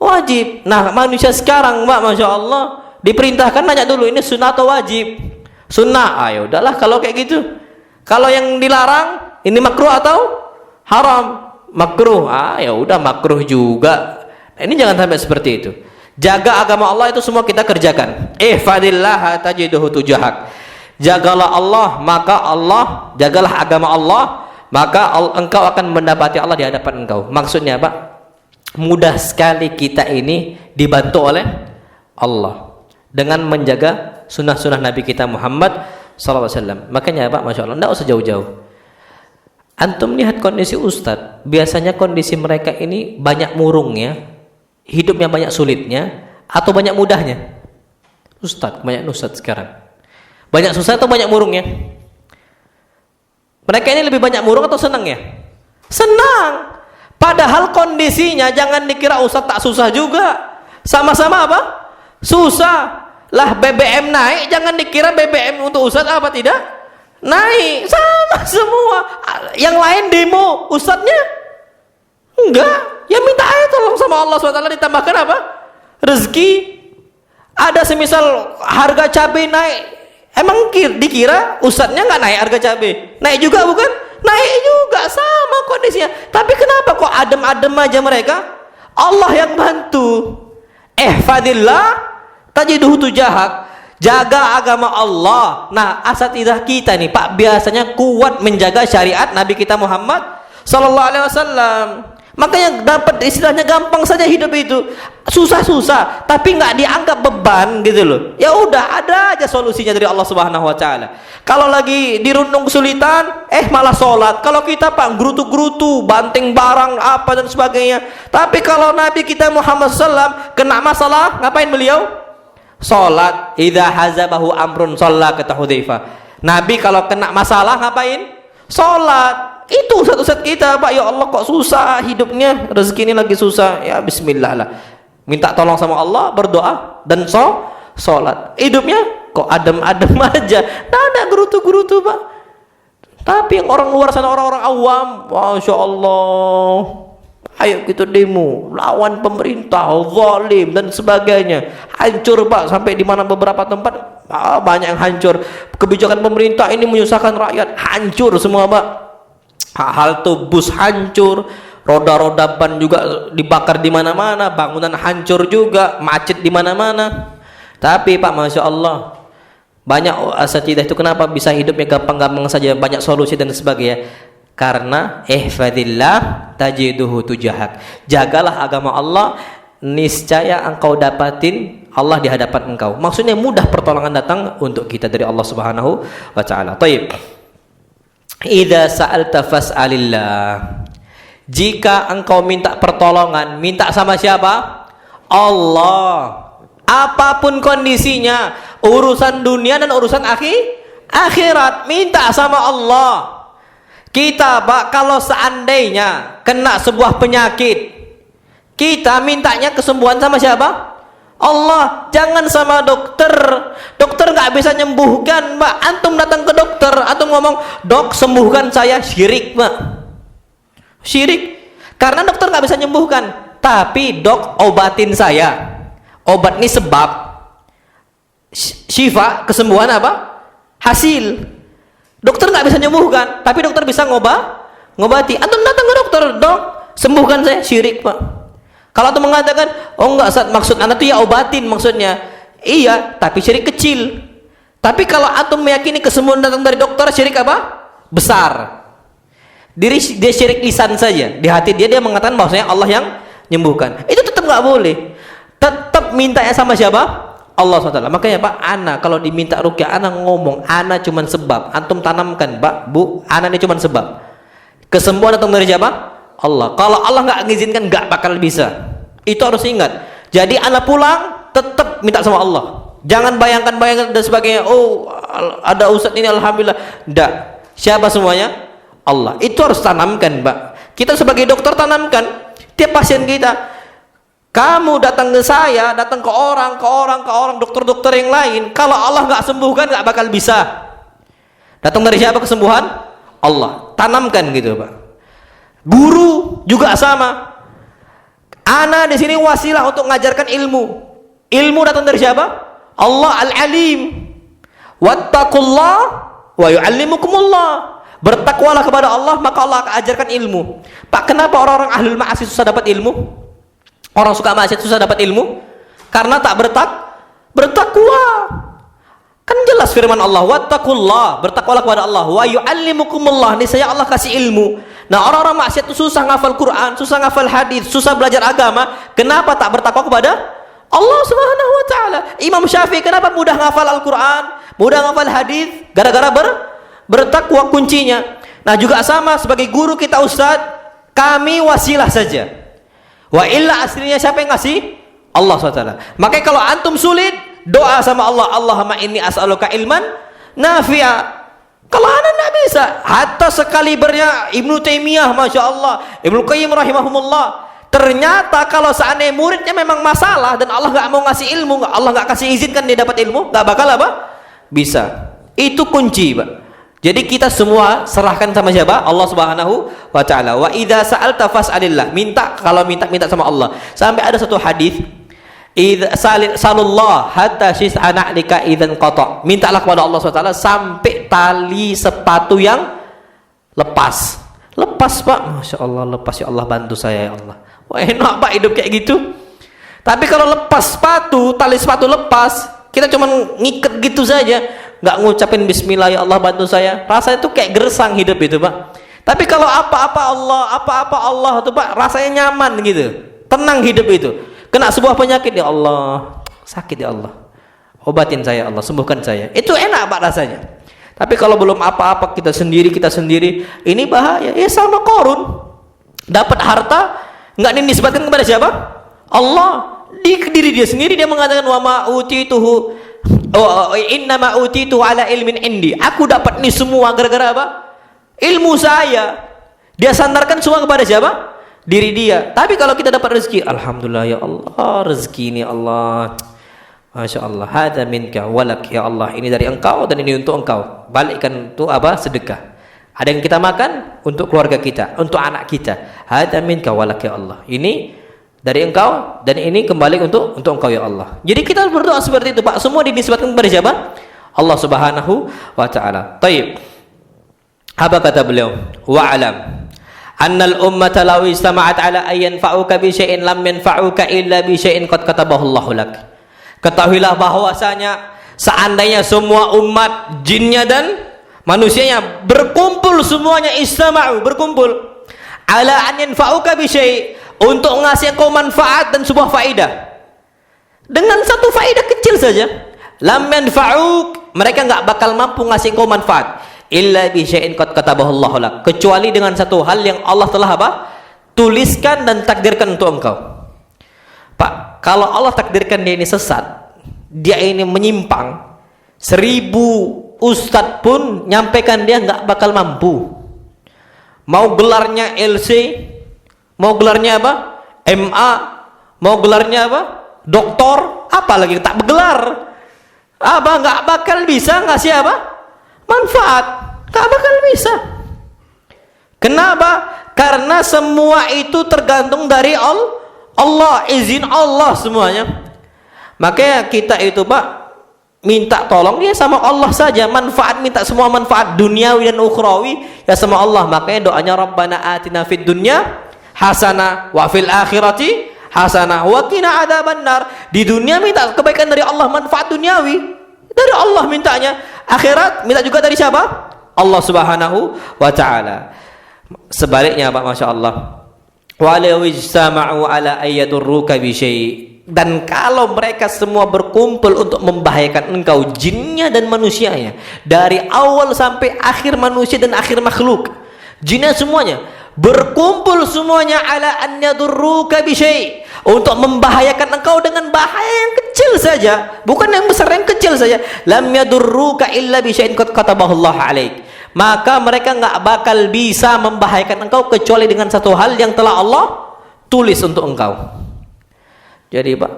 S1: wajib. Nah, manusia sekarang, Mbak, Masya Allah, diperintahkan nanya dulu ini sunnah atau wajib. Sunnah, ayo udahlah kalau kayak gitu. Kalau yang dilarang, ini makruh atau haram? Makruh, ya udah makruh juga. Nah, ini jangan sampai seperti itu. Jaga agama Allah itu semua kita kerjakan. Ihfadillah tajiduhu tujahak. Jagalah Allah, jagalah agama Allah, maka engkau akan mendapati Allah di hadapan engkau. Maksudnya apa? Mudah sekali kita ini dibantu oleh Allah dengan menjaga sunnah-sunnah Nabi kita Muhammad SAW. Makanya Pak, Masya Allah, tidak usah jauh-jauh. Antum lihat kondisi ustadz, biasanya kondisi mereka ini banyak murungnya, hidupnya banyak sulitnya, atau banyak mudahnya? Ustadz, banyak ustadz sekarang. Banyak susah atau banyak murungnya? Mereka ini lebih banyak murung atau senang ya? Senang. Padahal kondisinya jangan dikira ustadz tak susah juga. Sama-sama apa? Susah. Lah BBM naik, jangan dikira BBM untuk ustadz apa tidak? Naik. Sama semua. Yang lain demo, ustadznya enggak. Ya minta aja tolong sama Allah SWT ditambahkan apa? Rezeki. Ada semisal harga cabai naik, emang dikira ustadznya nggak naik harga cabai? Naik juga bukan? Naik juga, sama kondisinya. Tapi kenapa kok adem-adem aja mereka? Allah yang bantu. Ihfadillah tajiduhu tujahak. Jaga agama Allah. Nah, asatidah kita nih Pak biasanya kuat menjaga syariat Nabi kita Muhammad sallallahu alaihi wasallam. Makanya dapat istilahnya gampang saja hidup itu. Susah-susah tapi nggak dianggap beban gitu loh. Ya udah, ada aja solusinya dari Allah Subhanahu wa taala. Kalau lagi dirundung kesulitan, malah sholat. Kalau kita Pak gerutu-gerutu, banting barang apa dan sebagainya. Tapi kalau Nabi kita Muhammad SAW kena masalah, ngapain beliau? Sholat. Idza hazabahu amrun shalla, kata Hudzaifah. Nabi kalau kena masalah ngapain? Sholat. Itu ustaz-ustaz kita Pak, ya Allah kok susah hidupnya, rezeki ini lagi susah, ya bismillah lah, minta tolong sama Allah, berdoa dan sholat. Hidupnya kok adem-adem aja, tidak ada gerutu-gerutu Pak. Tapi yang orang luar sana, orang-orang awam, Masya Allah, ayo kita demo lawan pemerintah zalim dan sebagainya, hancur Pak. Sampai di mana beberapa tempat banyak yang hancur. Kebijakan pemerintah ini menyusahkan rakyat, hancur semua Pak. Halte bus hancur, roda-roda ban juga dibakar di mana-mana, bangunan hancur juga, macet di mana-mana. Tapi Pak, Masya Allah, banyak asatidah itu kenapa bisa hidupnya gampang-gampang saja, banyak solusi dan sebagainya? Karena ihfadillah tajiduhu tujahak. Jagalah agama Allah, niscaya engkau dapatin Allah di hadapan engkau. Maksudnya mudah pertolongan datang untuk kita dari Allah Subhanahu wa taala. Baik. Idza sa'alta fas'alillah. Jika engkau minta pertolongan, minta sama siapa? Allah. Apapun kondisinya, urusan dunia dan urusan akhirat, minta sama Allah. Kita Pak, kalau seandainya kena sebuah penyakit, kita mintanya kesembuhan sama siapa? Allah, jangan sama dokter. Dokter nggak bisa nyembuhkan Pak. Antum datang ke dokter, antum ngomong, dok sembuhkan saya, syirik Pak. Syirik. Karena dokter nggak bisa nyembuhkan. Tapi dok obatin saya. Obat ini sebab, syifa, kesembuhan apa? Hasil. Dokter nggak bisa nyembuhkan, tapi dokter bisa ngobati. Antum datang ke dokter, dok sembuhkan saya, syirik Pak. Kalau antum mengatakan, oh enggak Ustaz, maksud anda tuh ya obatin maksudnya. Iya, tapi syirik kecil. Tapi kalau antum meyakini kesembuhan datang dari dokter, syirik apa? besar. Dia syirik lisan saja, di hati dia mengatakan bahwasanya Allah yang menyembuhkan. Itu tetap nggak boleh. Tetap mintanya sama siapa? Allah SWT. Makanya Pak, ana kalau diminta ruqyah, ana ngomong, ana cuman sebab. Antum tanamkan, Pak, Bu, ana ini cuman sebab. Kesembuhan datang dari siapa? Allah. Kalau Allah nggak mengizinkan, nggak bakal bisa. Itu harus ingat. Jadi ana pulang tetap minta sama Allah. Jangan bayangkan dan sebagainya. Oh, ada ustadz ini alhamdulillah. Nggak. Siapa semuanya? Allah. Itu harus tanamkan, Pak. Kita sebagai dokter tanamkan. Tiap pasien kita, kamu datang ke saya, datang ke orang, dokter-dokter yang lain. Kalau Allah nggak sembuhkan, nggak bakal bisa. Datang dari siapa kesembuhan? Allah. Tanamkan gitu, Pak. Guru juga sama. Ana di sini wasilah untuk mengajarkan ilmu. Ilmu datang dari siapa? Allah Al-Alim. Wattaqullah wa yu'allimukumullah. Bertakwalah kepada Allah, maka Allah akan ajarkan ilmu. Pak, kenapa orang-orang ahlul ma'asi susah dapat ilmu? Orang suka maksiat susah dapat ilmu? Karena tak bertakwa. Kan jelas firman Allah, wattaqullah, bertakwalah kepada Allah, wa yu'allimukumullah, niscaya Allah kasih ilmu. Nah, orang-orang maksiat itu susah ngafal Quran, susah ngafal hadis, susah belajar agama. Kenapa tak bertakwa kepada Allah Subhanahu wa taala? Imam Syafi'i kenapa mudah ngafal Al-Quran, mudah ngafal hadis? Gara-gara bertakwa kuncinya. Nah, juga sama sebagai guru kita ustaz, kami wasilah saja. Wa illa aslinya siapa yang ngasih? Allah SWT. Makanya kalau antum sulit, doa sama Allah, Allahumma inni as'aluka ilman nafi'a. Kalau anak tidak bisa, hatta sekalibernya Ibnu Taimiyah, Masya Allah, Ibnu Qayyim rahimahumullah, ternyata kalau seandainya muridnya memang masalah dan Allah nggak mau ngasih ilmu, Allah nggak kasih izinkan dia dapat ilmu, nggak bakal apa? Bisa. Itu kunci, Pak. Jadi kita semua serahkan sama siapa? Allah Subhanahu wa taala. Wa idza sa'alta fas'alillah. Minta, kalau minta sama Allah. Sampai ada satu hadis, idza salullah hatta shis'ana lika idzan qata. Mintalah kepada Allah Subhanahu wa taala sampai tali sepatu yang lepas. Lepas, Pak. Masya Allah, lepas, ya Allah, bantu saya ya Allah. Wah, enak Pak hidup kayak gitu. Tapi kalau lepas sepatu, tali sepatu lepas, kita cuma ngikat gitu saja, nggak ngucapin bismillah, ya Allah bantu saya, rasanya tuh kayak gersang hidup itu, Pak. Tapi kalau apa-apa Allah tuh, Pak, rasanya nyaman gitu, tenang hidup itu. Kena sebuah penyakit, ya Allah, sakit ya Allah, obatin saya Allah, sembuhkan saya, itu enak Pak rasanya. Tapi kalau belum apa-apa, kita sendiri, ini bahaya. Ya sama Qarun, dapat harta nggak dinisbatkan kepada siapa? Allah. Di diri dia sendiri dia mengatakan, wa ma utituhu innama utitu ala ilmin indi. Aku dapat ini semua gara-gara apa? Ilmu saya. Dia sandarkan semua kepada siapa? Diri dia. Tapi kalau kita dapat rezeki, alhamdulillah ya Allah, rezeki ini Allah, Masya Allah, hadza minka walak, ya Allah, ini dari engkau dan ini untuk engkau. Balikkan itu apa? Sedekah. Ada yang kita makan untuk keluarga kita, untuk anak kita. Hadza minka walak, ya Allah, ini dari engkau dan ini kembali untuk engkau ya Allah. Jadi kita berdoa seperti itu, Pak. Semua dinisbatkan kepada siapa? Allah Subhanahu wa taala. Baik. Apa kata beliau? Wa alam annal ummata law istama'at ala an yanfa'uka bi syai'in lam yanfa'uka illa bi syai'in qad katabahu Allahu lak. Ketahuilah bahwasanya seandainya semua umat jinnya dan manusianya berkumpul semuanya, istama'u, berkumpul ala an yanfa'uka bi syai', untuk ngasih engkau manfaat dan sebuah faedah, dengan satu faedah kecil saja, lam yanfa'uk, mereka nggak bakal mampu ngasih engkau manfaat illa bi syai'in qad katabahu Allahu lak, kecuali dengan satu hal yang Allah telah apa? Tuliskan dan takdirkan untuk engkau. Pak, kalau Allah takdirkan dia ini sesat, dia ini menyimpang, 1000 ustadz pun nyampaikan dia nggak bakal mampu. Mau gelarnya LC, mau gelarnya apa? MA, mau gelarnya apa? Doktor, apalagi tak bergelar, apa nggak bakal bisa ngasih apa? Manfaat, nggak bakal bisa. Kenapa? Karena semua itu tergantung dari Allah, izin Allah semuanya. Makanya kita itu, Pak, minta tolong ya sama Allah saja, manfaat, minta semua manfaat duniawi dan ukhrawi ya sama Allah. Makanya doanya Rabbana atina fid dunya hasanah wa fil akhirati hasanah wa qina adzabannar. Di dunia minta kebaikan dari Allah, manfaat duniawi dari Allah mintanya, akhirat minta juga dari siapa? Allah Subhanahu wa taala. Sebaliknya Pak, Masya Allah, walau ijtama'u ala ayyadurruka bi syai', dan kalau mereka semua berkumpul untuk membahayakan engkau, jinnya dan manusianya, dari awal sampai akhir manusia dan akhir makhluk, jinnya semuanya berkumpul semuanya ala an yadurruka bi syai', untuk membahayakan engkau dengan bahaya yang kecil saja, bukan yang besar, yang kecil saja. Lam yadurruka illa bi syai'in qad katabahu Allah 'alaik, maka mereka nggak bakal bisa membahayakan engkau kecuali dengan satu hal yang telah Allah tulis untuk engkau. Jadi Pak,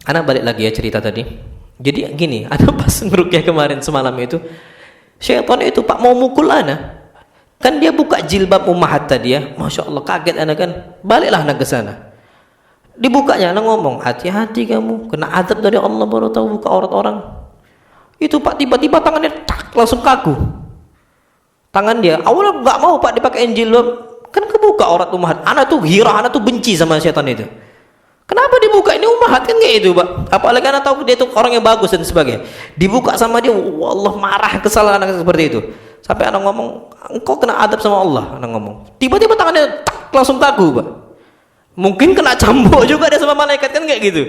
S1: anak balik lagi ya cerita tadi. Jadi gini, anak pas ngerukyah kemarin semalam itu, syaitan itu Pak mau mukul anak. Kan dia buka jilbab ummahat tadi ya, Masya Allah, kaget anak kan. Baliklah anak ke sana. Dibukanya anak ngomong, hati-hati kamu, kena azab dari Allah, baru tahu buka aurat orang. Itu Pak tiba-tiba tangannya langsung kaku. Tangan dia awalnya nggak mau Pak dipakai jilbab, kan kebuka aurat ummahat. Anak tuh girah, anak tuh benci sama setan itu. Kenapa dibuka? Ini ummahat kan kayak itu Pak. Apalagi anak tahu dia itu orang yang bagus dan sebagainya. Dibuka sama dia, Allah marah, kesalahan anak seperti itu. Sampai anak ngomong, engkau kena adab sama Allah. Anak ngomong, tiba-tiba tangannya langsung kaku Pak. Mungkin kena cambuk juga dia sama malaikat kan kayak gitu.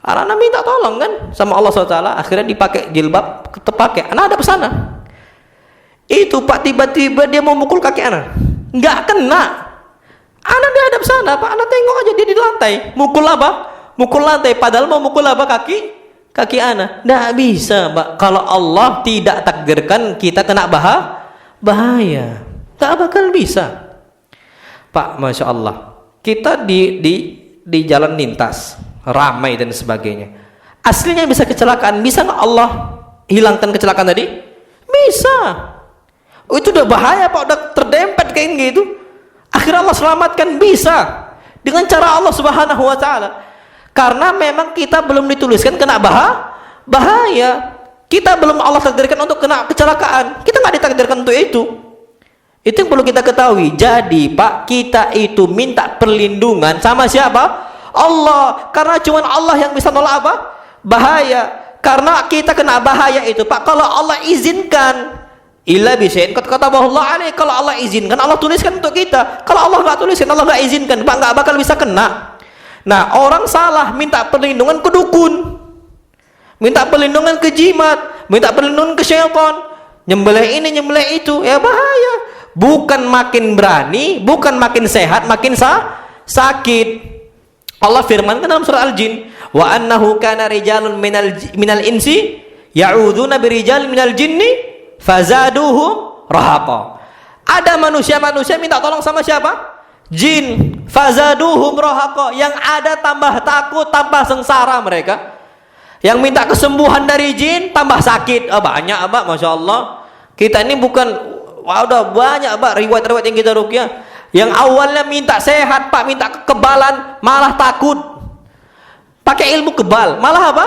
S1: Anak minta tolong kan sama Allah SWT, akhirnya dipakai jilbab, terpakai. Anak ada pesana. Itu Pak tiba-tiba dia mau mukul kaki anak, nggak kena. Anak dia ada pesana Pak, anak tengok aja dia di lantai. Mukul apa? Mukul lantai. Padahal mau mukul apa? Kaki anak. Nggak bisa Pak. Kalau Allah tidak takdirkan kita kena bahaya, nggak bakal bisa Pak. Masya Allah, kita di jalan lintas ramai dan sebagainya, aslinya bisa kecelakaan. Bisa nggak Allah hilangkan kecelakaan tadi? Bisa. Itu udah bahaya Pak, udah terdempet kayak gitu. Akhirnya Allah selamatkan, bisa dengan cara Allah Subhanahu wa taala. Karena memang kita belum dituliskan kena bahaya. Kita belum Allah takdirkan untuk kena kecelakaan. Kita nggak ditakdirkan untuk itu. Itu yang perlu kita ketahui. Jadi Pak, kita itu minta perlindungan sama siapa? Allah. Karena cuma Allah yang bisa nolak apa? Bahaya. Karena kita kena bahaya itu Pak, kalau Allah izinkan, illa bisyai'in qad katabahu Allah 'alaik, kalau Allah izinkan, Allah tuliskan untuk kita. Kalau Allah nggak tuliskan, Allah nggak izinkan Pak, nggak bakal bisa kena. Nah, orang salah minta perlindungan ke dukun, minta perlindungan ke jimat, minta perlindungan ke syaitan, nyembelih ini nyembelih itu, ya bahaya. Bukan makin berani, bukan makin sehat, makin sakit. Allah firmankan dalam surah Al-Jin, wa annahu kana rijalun minal insi ya'udzuna birijalin minal jinni fazaduhum rahaqa. Ada manusia-manusia minta tolong sama siapa? Jin. Fazaduhum rahaqa, yang ada tambah takut, tambah sengsara mereka. Yang minta kesembuhan dari jin tambah sakit. Banyak Pak, Masya Allah. Kita ini bukan, udah banyak Pak riwayat-riwayat yang kita ruqyah. Yang awalnya minta sehat Pak, minta kekebalan, malah takut. Pakai ilmu kebal, malah apa?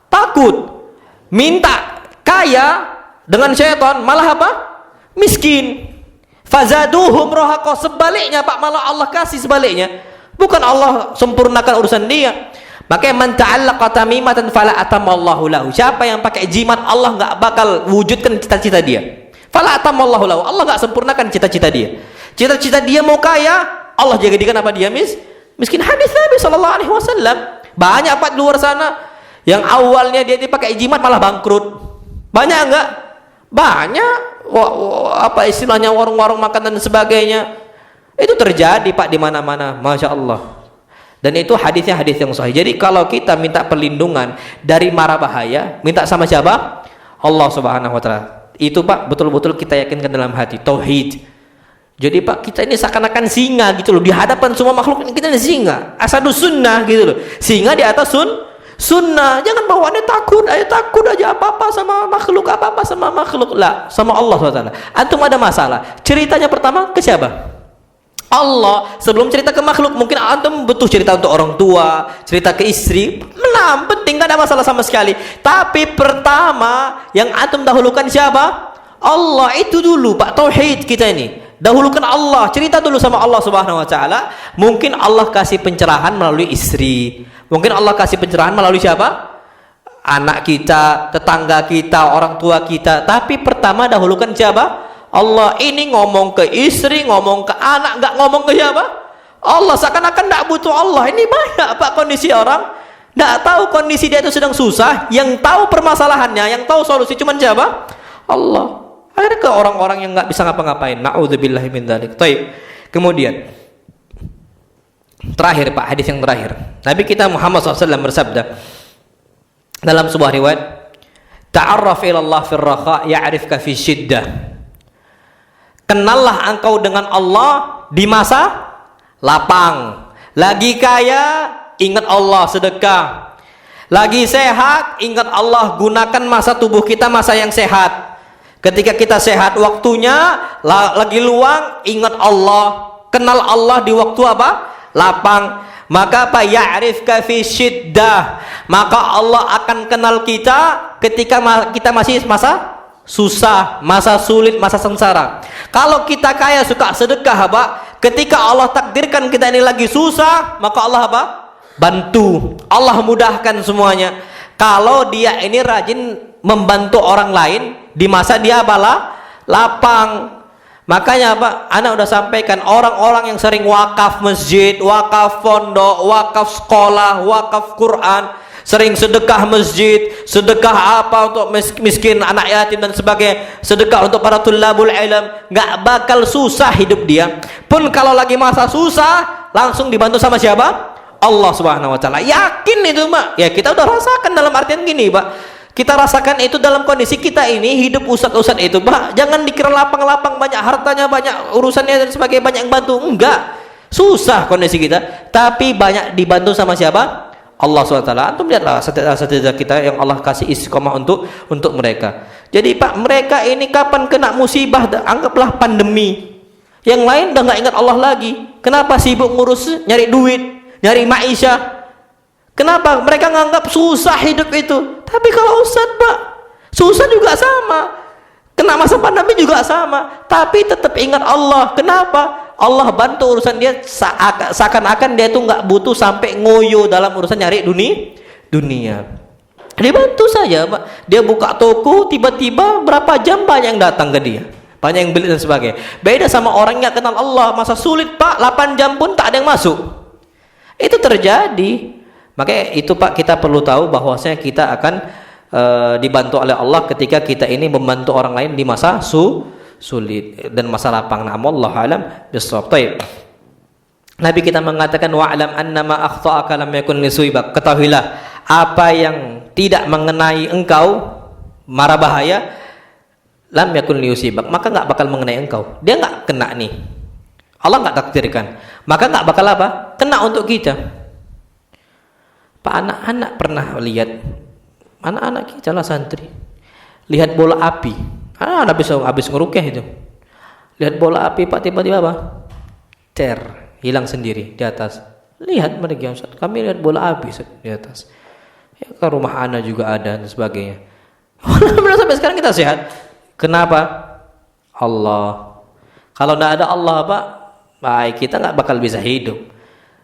S1: Takut. Minta kaya dengan syaitan, malah apa? Miskin. Fazaduhum rahaqa, sebaliknya Pak, malah Allah kasih sebaliknya. Bukan Allah sempurnakan urusan dia. Makanya man ta'allaqa tamimatan fala atamallahu lahu. Siapa yang pakai jimat, Allah nggak bakal wujudkan cita-cita dia. Fala atamallahu lahu, Allah nggak sempurnakan cita-cita dia. Cita-cita dia mau kaya, Allah jadikan apa dia? Miskin. Hadis Nabi SAW. Banyak Pak di luar sana yang awalnya dia dipakai jimat malah bangkrut. Banyak enggak? Banyak. Apa istilahnya, warung-warung makan dan sebagainya. Itu terjadi Pak di mana-mana, Masya Allah. Dan itu hadisnya hadis yang sahih. Jadi kalau kita minta perlindungan dari mara bahaya, minta sama siapa? Allah Subhanahu wa taala. Itu Pak betul-betul kita yakinkan dalam hati, tauhid. Jadi Pak, kita ini seakan-akan singa gitu loh, di hadapan semua makhluk kita ini singa, asadus sunnah gitu loh, singa di atas sunnah. Jangan bawaannya takut aja apa-apa sama makhluk, lah, sama Allah SWT. Antum ada masalah, ceritanya pertama ke siapa? Allah. Sebelum cerita ke makhluk, mungkin antum butuh cerita untuk orang tua, cerita ke istri, penting, gak ada masalah sama sekali. Tapi pertama yang antum dahulukan siapa? Allah. Itu dulu Pak, tauhid kita ini. Dahulukan Allah, cerita dulu sama Allah Subhanahu wa taala. Mungkin Allah kasih pencerahan melalui istri, mungkin Allah kasih pencerahan melalui siapa? anak kita, tetangga kita, orang tua kita. Tapi pertama dahulukan siapa? Allah. Ini ngomong ke istri, ngomong ke anak, nggak ngomong ke siapa? Allah. Seakan-akan nggak butuh Allah. Ini banyak Pak kondisi orang nggak tahu kondisi dia itu sedang susah. Yang tahu permasalahannya, yang tahu solusi cuma siapa? Allah. Akhirnya ke orang-orang yang nggak bisa ngapa-ngapain. Na'udzubillahi min dzalik. Baik. Kemudian terakhir Pak, hadis yang terakhir. Nabi kita Muhammad SAW bersabda dalam sebuah riwayat, ta'arraf ila Allah fil raha ya'rifka fi syiddah. Kenallah engkau dengan Allah di masa lapang. Lagi kaya, ingat Allah, sedekah. Lagi sehat, ingat Allah, gunakan masa tubuh kita masa yang sehat. Ketika kita sehat waktunya, lagi luang, ingat Allah. Kenal Allah di waktu apa? Lapang. Maka apa? Ya'rifka fi syiddah. Maka Allah akan kenal kita ketika kita masih masa susah, masa sulit, masa sengsara. Kalau kita kaya suka sedekah Pak, ketika Allah takdirkan kita ini lagi susah, maka Allah apa? Bantu. Allah mudahkan semuanya. Kalau dia ini rajin membantu orang lain di masa dia lapang. Makanya Pak, anak udah sampaikan, orang-orang yang sering wakaf masjid, wakaf pondok, wakaf sekolah, wakaf Quran, sering sedekah masjid, sedekah apa untuk miskin, anak yatim dan sebagainya, sedekah untuk para tulabul ilm, nggak bakal susah hidup dia. Pun kalau lagi masa susah, langsung dibantu sama siapa? Allah Subhanahu wa taala. Yakin itu Pak? Ya kita udah rasakan dalam artian gini Pak. Kita rasakan itu dalam kondisi kita ini hidup ustadz-ustadz itu Pak. Jangan dikira lapang-lapang, banyak hartanya, banyak urusannya dan sebagainya, banyak yang bantu. Enggak. Susah kondisi kita, tapi banyak dibantu sama siapa? Allah SWT. Antum lihatlah setiap kita yang Allah kasih istiqomah untuk mereka. Jadi Pak, mereka ini kapan kena musibah, anggaplah pandemi. Yang lain udah nggak ingat Allah lagi. Kenapa sibuk ngurus nyari duit, nyari maisha? Kenapa? Mereka nganggap susah hidup itu. Tapi kalau Ustaz Pak, susah juga sama. Kena masa pandemi juga sama. Tapi tetap ingat Allah. Kenapa? Allah bantu urusan dia, seakan-akan dia tuh nggak butuh sampai ngoyo dalam urusan nyari dunia. Dibantu saja Pak. Dia buka toko, tiba-tiba berapa jam banyak yang datang ke dia. Banyak yang beli dan sebagainya. Beda sama orang yang kenal Allah. Masa sulit Pak, 8 jam pun tak ada yang masuk. Itu terjadi. Makanya itu Pak, kita perlu tahu bahwasanya kita akan dibantu oleh Allah ketika kita ini membantu orang lain di masa sulit dan masa lapang. Wallahu alam bissawab. Nabi kita mengatakan wa'lam annama akhta'aka lam yakun lisibak. Ketahuilah apa yang tidak mengenai engkau mara bahaya lam yakun liusibak, maka enggak bakal mengenai engkau. Dia enggak kena nih. Allah enggak takdirkan. Maka enggak bakal apa? Kena untuk kita. Pak, anak-anak pernah lihat, anak-anak kita lah santri lihat bola api, habis ngerukyah itu, lihat bola api Pak, tiba-tiba apa? Hilang sendiri di atas. Lihat mereka, kami lihat bola api di atas. Ya, ke rumah anak juga ada dan sebagainya. Alhamdulillah sampai sekarang kita sehat. Kenapa? Allah. Kalau tidak ada Allah Pak, baik kita nggak bakal bisa hidup.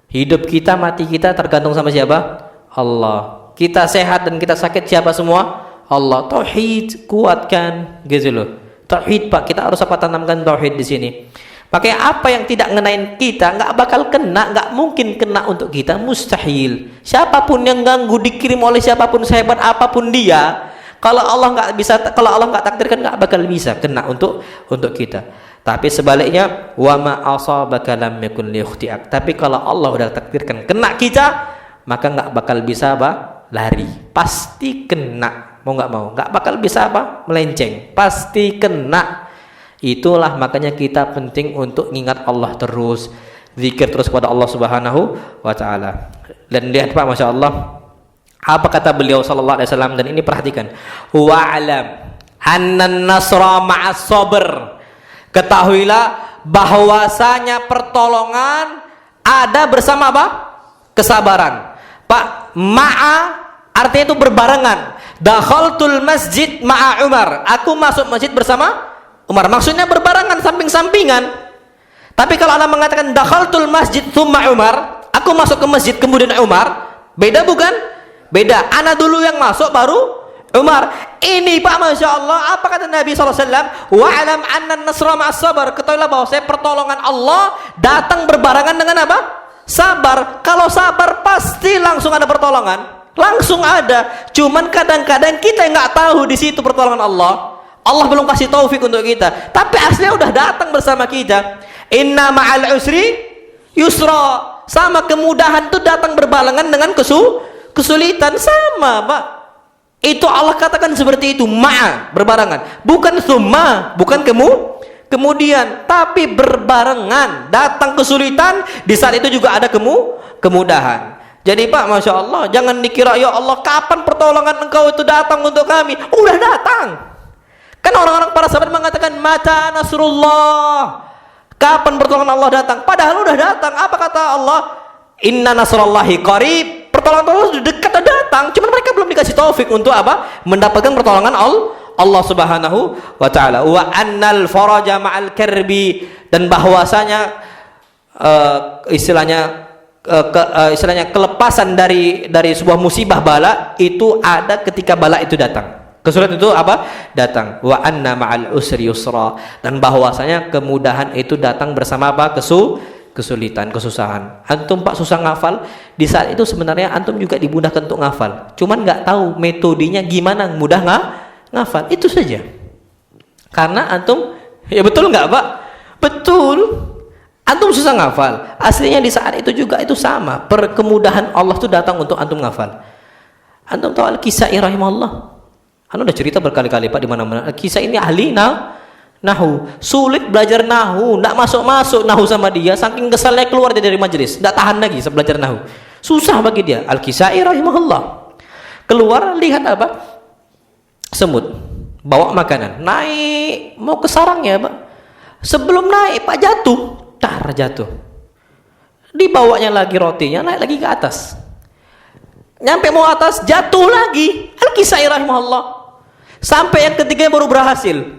S1: Hidup kita, mati kita tergantung sama siapa? Allah. Kita sehat dan kita sakit siapa semua? Allah. Tauhid kuatkan, gitu loh. Tauhid Pak, kita harus apa tanamkan tauhid di sini. Pakai apa yang tidak ngenain kita nggak bakal kena, nggak mungkin kena untuk kita, mustahil. Siapapun yang ganggu, dikirim oleh siapapun, sehebat apapun dia, kalau Allah nggak bisa, kalau Allah nggak takdirkan nggak bakal bisa kena untuk kita. Tapi sebaliknya, wa ma asabaka lam yakun liyukhti'ak. Tapi kalau Allah udah takdirkan kena kita, maka nggak bakal bisa apa? Lari. Pasti kena. Mau nggak bakal bisa apa? Melenceng. Pasti kena. Itulah makanya kita penting untuk ingat Allah terus, zikir terus kepada Allah Subhanahu wa taala. Dan lihat Pak, Masya Allah, apa kata beliau sallallahu alaihi wasallam, dan ini perhatikan. Wa'alam annan nasra ma'as sabr. Ketahuilah bahwasanya pertolongan ada bersama apa? Kesabaran. Pak, ma'a artinya itu berbarengan. Dakhaltul masjid ma'a Umar. Aku masuk masjid bersama Umar. Maksudnya berbarengan, samping-sampingan. Tapi kalau Anda mengatakan dakhaltul masjid tsumma Umar, aku masuk ke masjid kemudian Umar, beda bukan? Beda, ana dulu yang masuk baru Umar. Ini Pak, Masya Allah, apa kata Nabi SAW? Wa'alam anna nasra ma'as sabar. Ketahuilah bahwa pertolongan Allah datang berbarengan dengan apa? Sabar. Kalau sabar pasti langsung ada pertolongan. Langsung ada. Cuman kadang-kadang kita nggak tahu di situ pertolongan Allah. Allah belum kasih taufik untuk kita. Tapi aslinya udah datang bersama kita. Inna ma'al usri yusra. Sama kemudahan itu datang berbarengan dengan kesulitan. Sama Pak. Itu Allah katakan seperti itu. Ma'a, berbarengan. Bukan summa, bukan kemudian, tapi berbarengan. Datang kesulitan, di saat itu juga ada kemudahan. Jadi Pak, Masya Allah, jangan dikira ya Allah kapan pertolongan engkau itu datang untuk kami. Udah datang. Kan orang-orang para sahabat mengatakan mata nasrullah, kapan pertolongan Allah datang? Padahal udah datang. Apa kata Allah? Inna nasrullahi qarib. Pertolongan Allah sudah dekat datang. Cuman mereka belum dikasih taufik untuk apa? Mendapatkan pertolongan Allah Subhanahu wa taala. Wa annal faraja ma'al karbi, dan bahwasanya istilahnya kelepasan dari sebuah musibah bala itu ada ketika bala itu datang. Kesulitan itu apa? Datang. Wa anna ma'al usri yusra, dan bahwasanya kemudahan itu datang bersama apa? Kesulitan, kesusahan. Antum Pak susah ngafal, di saat itu sebenarnya antum juga dimudahkan untuk ngafal. Cuman nggak tahu metodenya gimana mudah ngafal. Itu saja. Karena antum, ya betul nggak Pak? Betul. Antum susah ngafal. Aslinya di saat itu juga itu sama. Kemudahan Allah itu datang untuk antum ngafal. Antum tahu Al-Kisai rahimahullah. Anu udah cerita berkali-kali Pak di mana-mana. Al-Kisai ini ahli nahu. Sulit belajar nahu, enggak masuk-masuk nahu sama dia, saking kesalnya keluar dia dari majelis, enggak tahan lagi belajar nahu. Susah bagi dia. Al-Kisai rahimahullah. Keluar lihat apa? Semut. Bawa makanan. Naik mau ke sarangnya, Pak. Sebelum naik, Pak jatuh. Dibawanya lagi rotinya, naik lagi ke atas. Nyampe mau atas, jatuh lagi. Al-Kisai rahimahullah. Sampai yang ketiga baru berhasil.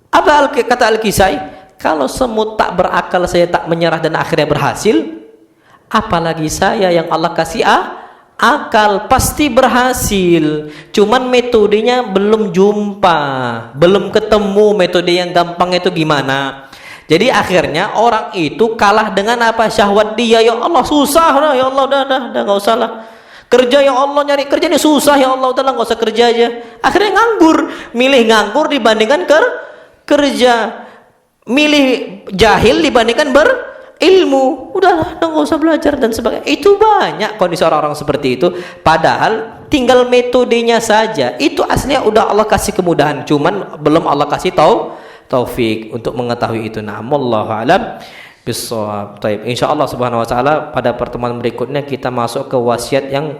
S1: Apa kata Al-Kisai? Kalau semut tak berakal, saya tak menyerah dan akhirnya berhasil, apalagi saya yang Allah kasih akal, pasti berhasil. Cuman metodenya belum jumpa, belum ketemu metode yang gampang itu gimana. Jadi akhirnya orang itu kalah dengan apa? Syahwat dia. Ya Allah susah lah, ya Allah udah nggak usah lah. Kerja ya Allah, nyari kerja ini susah ya Allah, udah nggak usah kerja aja. Akhirnya nganggur, milih nganggur dibandingkan kerja, milih jahil dibandingkan berilmu. Udahlah, nggak usah belajar dan sebagainya. Itu banyak kondisi orang-orang seperti itu. Padahal tinggal metodenya saja. Itu aslinya udah Allah kasih kemudahan, cuman belum Allah kasih taufik untuk mengetahui itu. Nah, wallahu alam bissawab. Baik, insyaallah subhanahu wa taala pada pertemuan berikutnya kita masuk ke wasiat yang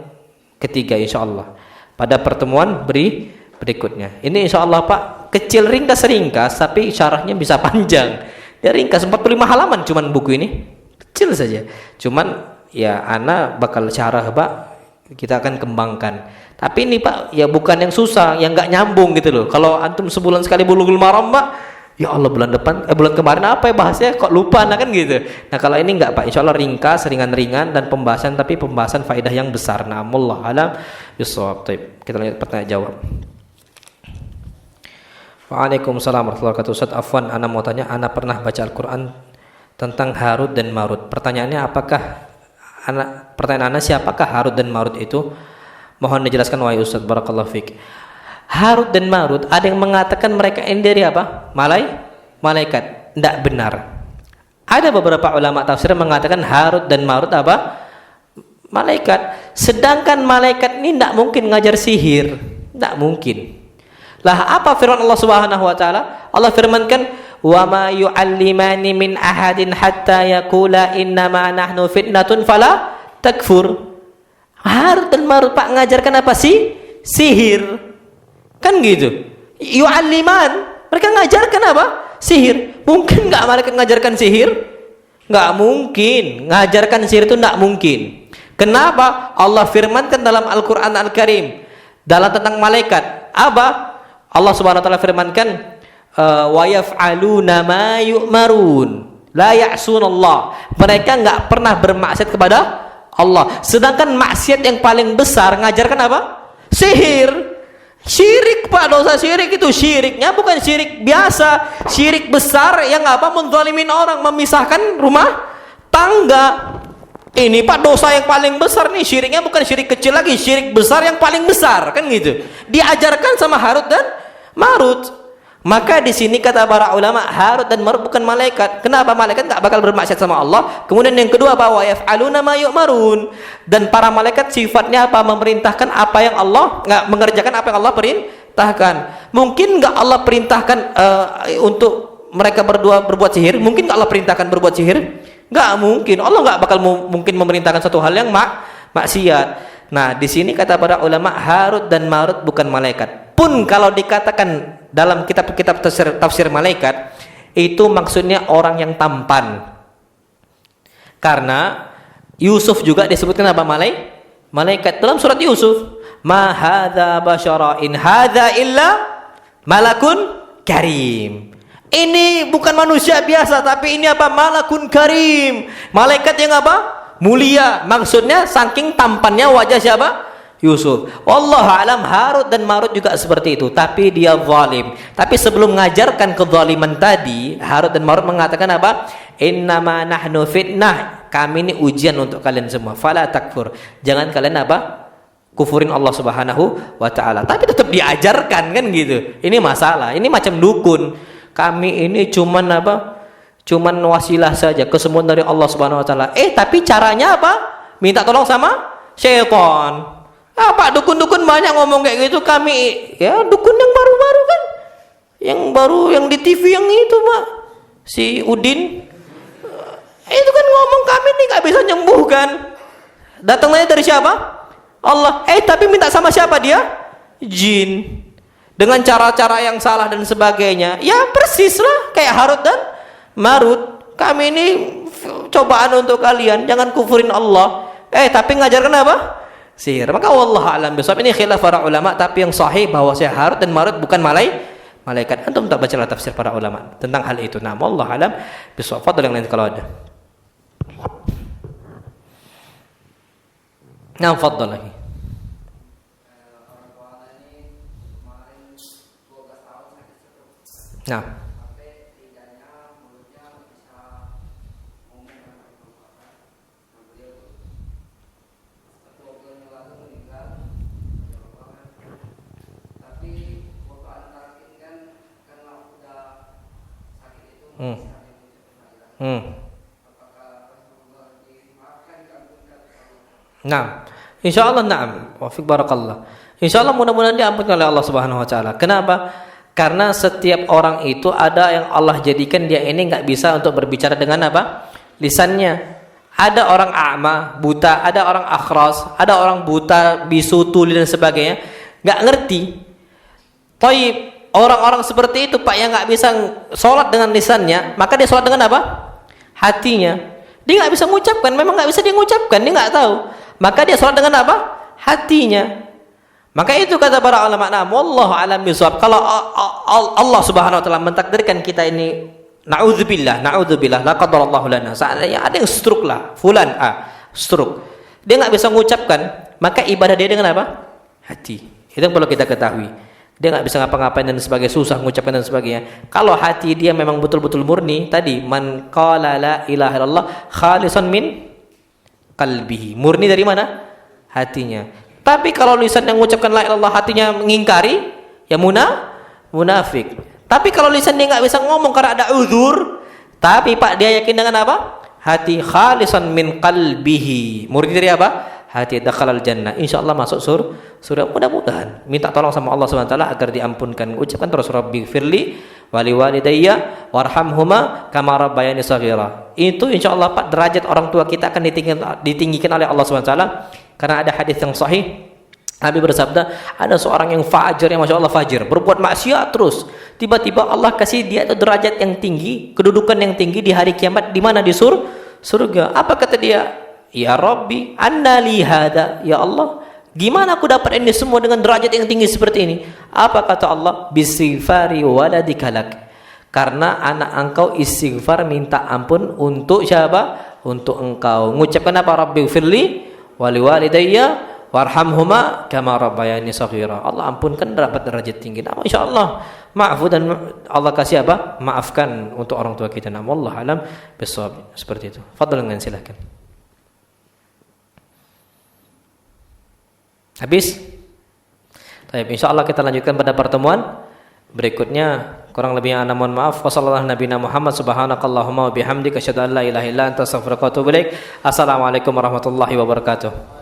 S1: ketiga insyaallah. Pada pertemuan berikutnya. Ini insyaallah Pak, kecil ringkas tapi syarahnya bisa panjang. Ya ringkas 45 halaman cuman buku ini. Kecil saja. Cuman ya ana bakal syarah Pak, kita akan kembangkan. Tapi ini Pak, ya bukan yang susah, yang enggak nyambung gitu loh. Kalau antum sebulan sekali Bulughul Maram Pak, ya Allah bulan kemarin apa ya bahasnya kok lupa, nah kan gitu. Nah kalau ini enggak Pak, insya Allah ringkas, ringan-ringan dan pembahasan, tapi pembahasan faedah yang besar. Nah, wallahu alam bissawab. Kita lanjut pertanyaan jawab. Waalaikumsalam warahmatullahi wabarakatuh. Ustaz afwan, ana mau tanya, ana pernah baca Al-Qur'an tentang Harut dan Marut. Pertanyaannya pertanyaan ana siapakah Harut dan Marut itu? Mohon dijelaskan wahai Ustaz, barakallahu fik. Harut dan Marut, ada yang mengatakan mereka ini dari apa? Malaikat. Tidak benar. Ada beberapa ulama tafsir mengatakan Harut dan Marut apa? Malaikat. Sedangkan malaikat ini tidak mungkin ngajar sihir. Tidak mungkin. Lah apa firman Allah Subhanahu wa taala? Allah firmankan, "Wa ma yu'allimani min ahadin hatta yaqula innama nahnu fitnatun fala takfur." Harut dan Marut Pak ngajarkan apa sih? Sihir. Kan gitu. Yu'alliman, mereka ngajarkan apa? Sihir. Mungkin nggak malaikat ngajarkan sihir? Nggak mungkin. Ngajarkan sihir itu nggak mungkin. Kenapa? Allah firmankan dalam Al-Quran Al-Karim dalam tentang malaikat apa? Allah Subhanahu wa taala firmankan, wa yaf'aluna ma yu'marun la ya'sunallah. Mereka nggak pernah bermaksiat kepada Allah. Sedangkan maksiat yang paling besar ngajarkan apa? Sihir. Syirik Pak, dosa syirik itu syiriknya bukan syirik biasa, syirik besar yang apa? Menzalimin orang, memisahkan rumah tangga. Ini Pak dosa yang paling besar nih, syiriknya bukan syirik kecil lagi, syirik besar yang paling besar kan gitu. Diajarkan sama Harut dan Marut. Maka di sini kata para ulama, Harut dan Marut bukan malaikat. Kenapa? Malaikat enggak bakal bermaksiat sama Allah. Kemudian yang kedua, bahwa yaf'aluna ma yu'marun. Dan para malaikat sifatnya apa? Memerintahkan apa yang Allah, enggak mengerjakan apa yang Allah perintahkan. Mungkin enggak Allah perintahkan untuk mereka berdua berbuat sihir? Mungkin enggak Allah perintahkan berbuat sihir? Enggak mungkin. Allah enggak bakal mungkin memerintahkan satu hal yang maksiat. Nah, di sini kata para ulama, Harut dan Marut bukan malaikat. Pun kalau dikatakan dalam kitab-kitab tafsir malaikat, itu maksudnya orang yang tampan. Karena Yusuf juga disebutkan apa? Malaikat dalam surat Yusuf. Ma hadza basyara in hadza illa malakun karim. Ini bukan manusia biasa, tapi ini apa? Malakun karim. Malaikat yang apa? Mulia. Maksudnya saking tampannya wajah siapa? Yusuf. Wallahu alam, Harut dan Marut juga seperti itu, tapi dia zalim. Tapi sebelum mengajarkan kezaliman tadi, Harut dan Marut mengatakan apa? Innama nahnu fitnah. Kami ini ujian untuk kalian semua. Fala takfur. Jangan kalian apa? Kufurin Allah Subhanahu wa taala. Tapi tetap diajarkan kan gitu. Ini masalah. Ini macam dukun. Kami ini cuman apa? Cuman wasilah saja, kesembuhan dari Allah Subhanahu wa taala. Tapi caranya apa? Minta tolong sama syaitan. Pak dukun-dukun banyak ngomong kayak gitu. Kami ya dukun yang baru-baru kan, yang baru yang di TV yang itu Pak, si Udin itu kan ngomong kami nih nggak bisa nyembuhkan. Datangnya dari siapa? Allah. Tapi minta sama siapa dia? Jin. Dengan cara-cara yang salah dan sebagainya. Ya persis lah kayak Harut dan Marut. Kami ini cobaan untuk kalian, jangan kufurin Allah. Tapi ngajarkan apa? Sihir. Maka wallahu a'lam bishawab. Ini khilaf para ulama, tapi yang sahih bahwa Harut dan Marut bukan malaikat. Antum tak bacalah tafsir para ulama tentang hal itu. Nah, wallahu a'lam bishawab. Fadhil yang lain kalau ada. Nah, fadhil lagi. Nah. Nah, insyaallah na'am. Wa fiik barakallah. Insyaallah mudah-mudahan diampunkan oleh Allah Subhanahu wa taala. Kenapa? Karena setiap orang itu ada yang Allah jadikan dia ini enggak bisa untuk berbicara dengan apa? Lisannya. Ada orang a'ma, buta, ada orang akhras, ada orang buta, bisu, tuli dan sebagainya, enggak ngerti. Thayyib, orang-orang seperti itu Pak yang nggak bisa sholat dengan lisannya, maka dia sholat dengan apa? Hatinya. Dia nggak bisa mengucapkan, memang nggak bisa dia mengucapkan, dia nggak tahu. Maka dia sholat dengan apa? Hatinya. Maka itu kata para ulama, nah, wallahu a'lam bishawab. Kalau Allah Subhanahu wa taala mentakdirkan kita ini naudzubillah, la qadarallahu lana. Seandainya ada yang stroke lah, fulan stroke. Dia nggak bisa mengucapkan, maka ibadah dia dengan apa? Hati. Itu yang perlu kita ketahui. Dia nggak bisa ngapa-ngapain dan sebagainya, susah mengucapkan dan sebagainya. Kalau hati dia memang betul-betul murni, tadi man qala la ilaha illallah khalisan min qalbihi. Murni dari mana? Hatinya. Tapi kalau lisan yang mengucapkan la ilaha illallah hatinya mengingkari, ya munafik. Tapi kalau lisan dia nggak bisa ngomong karena ada uzur, tapi Pak dia yakin dengan apa? Hati khalisan min qalbihi. Murni dari apa? Hati, dakhalal jannah. Insyaallah masuk surga. Mudah-mudahan minta tolong sama Allah Subhanahu wa taala agar diampunkan. Ucapkan terus Rabbi firli wali walidayya warhamhuma kama rabbayani shaghira. Itu insyaallah Pak derajat orang tua kita akan ditinggikan oleh Allah Subhanahu wa taala. Karena ada hadis yang sahih, Nabi bersabda, ada seorang yang fajir, yang masya Allah fajir, berbuat maksiat terus. Tiba-tiba Allah kasih dia itu derajat yang tinggi, kedudukan yang tinggi di hari kiamat. Di mana? Di surga. Apa kata dia? Ya Rabbi, anna li hada. Ya Allah, gimana aku dapat ini semua dengan derajat yang tinggi seperti ini? Apa kata Allah? Bistighfari waladika lak. Karena anak engkau istighfar minta ampun untuk siapa? Untuk engkau. Mengucapkan apa? Rabbi firli waliwalidayya warhamhuma kama rabbayani shaghira. Allah ampunkan, dapat derajat tinggi. Nah, insyaallah maafu, dan Allah kasih apa? Maafkan untuk orang tua kita. Nah, wallahu alam bisawab. Seperti itu. Fadlan, silakan. Habis? Baik, insyaallah kita lanjutkan pada pertemuan berikutnya. Kurang lebihnya ana mohon maaf. Wassallallahu nabiyana Muhammad subhanakallahumma wa bihamdika asyhadu an la ilaha illa anta astaghfiruka wa atubu ilaik. Assalamualaikum warahmatullahi wabarakatuh.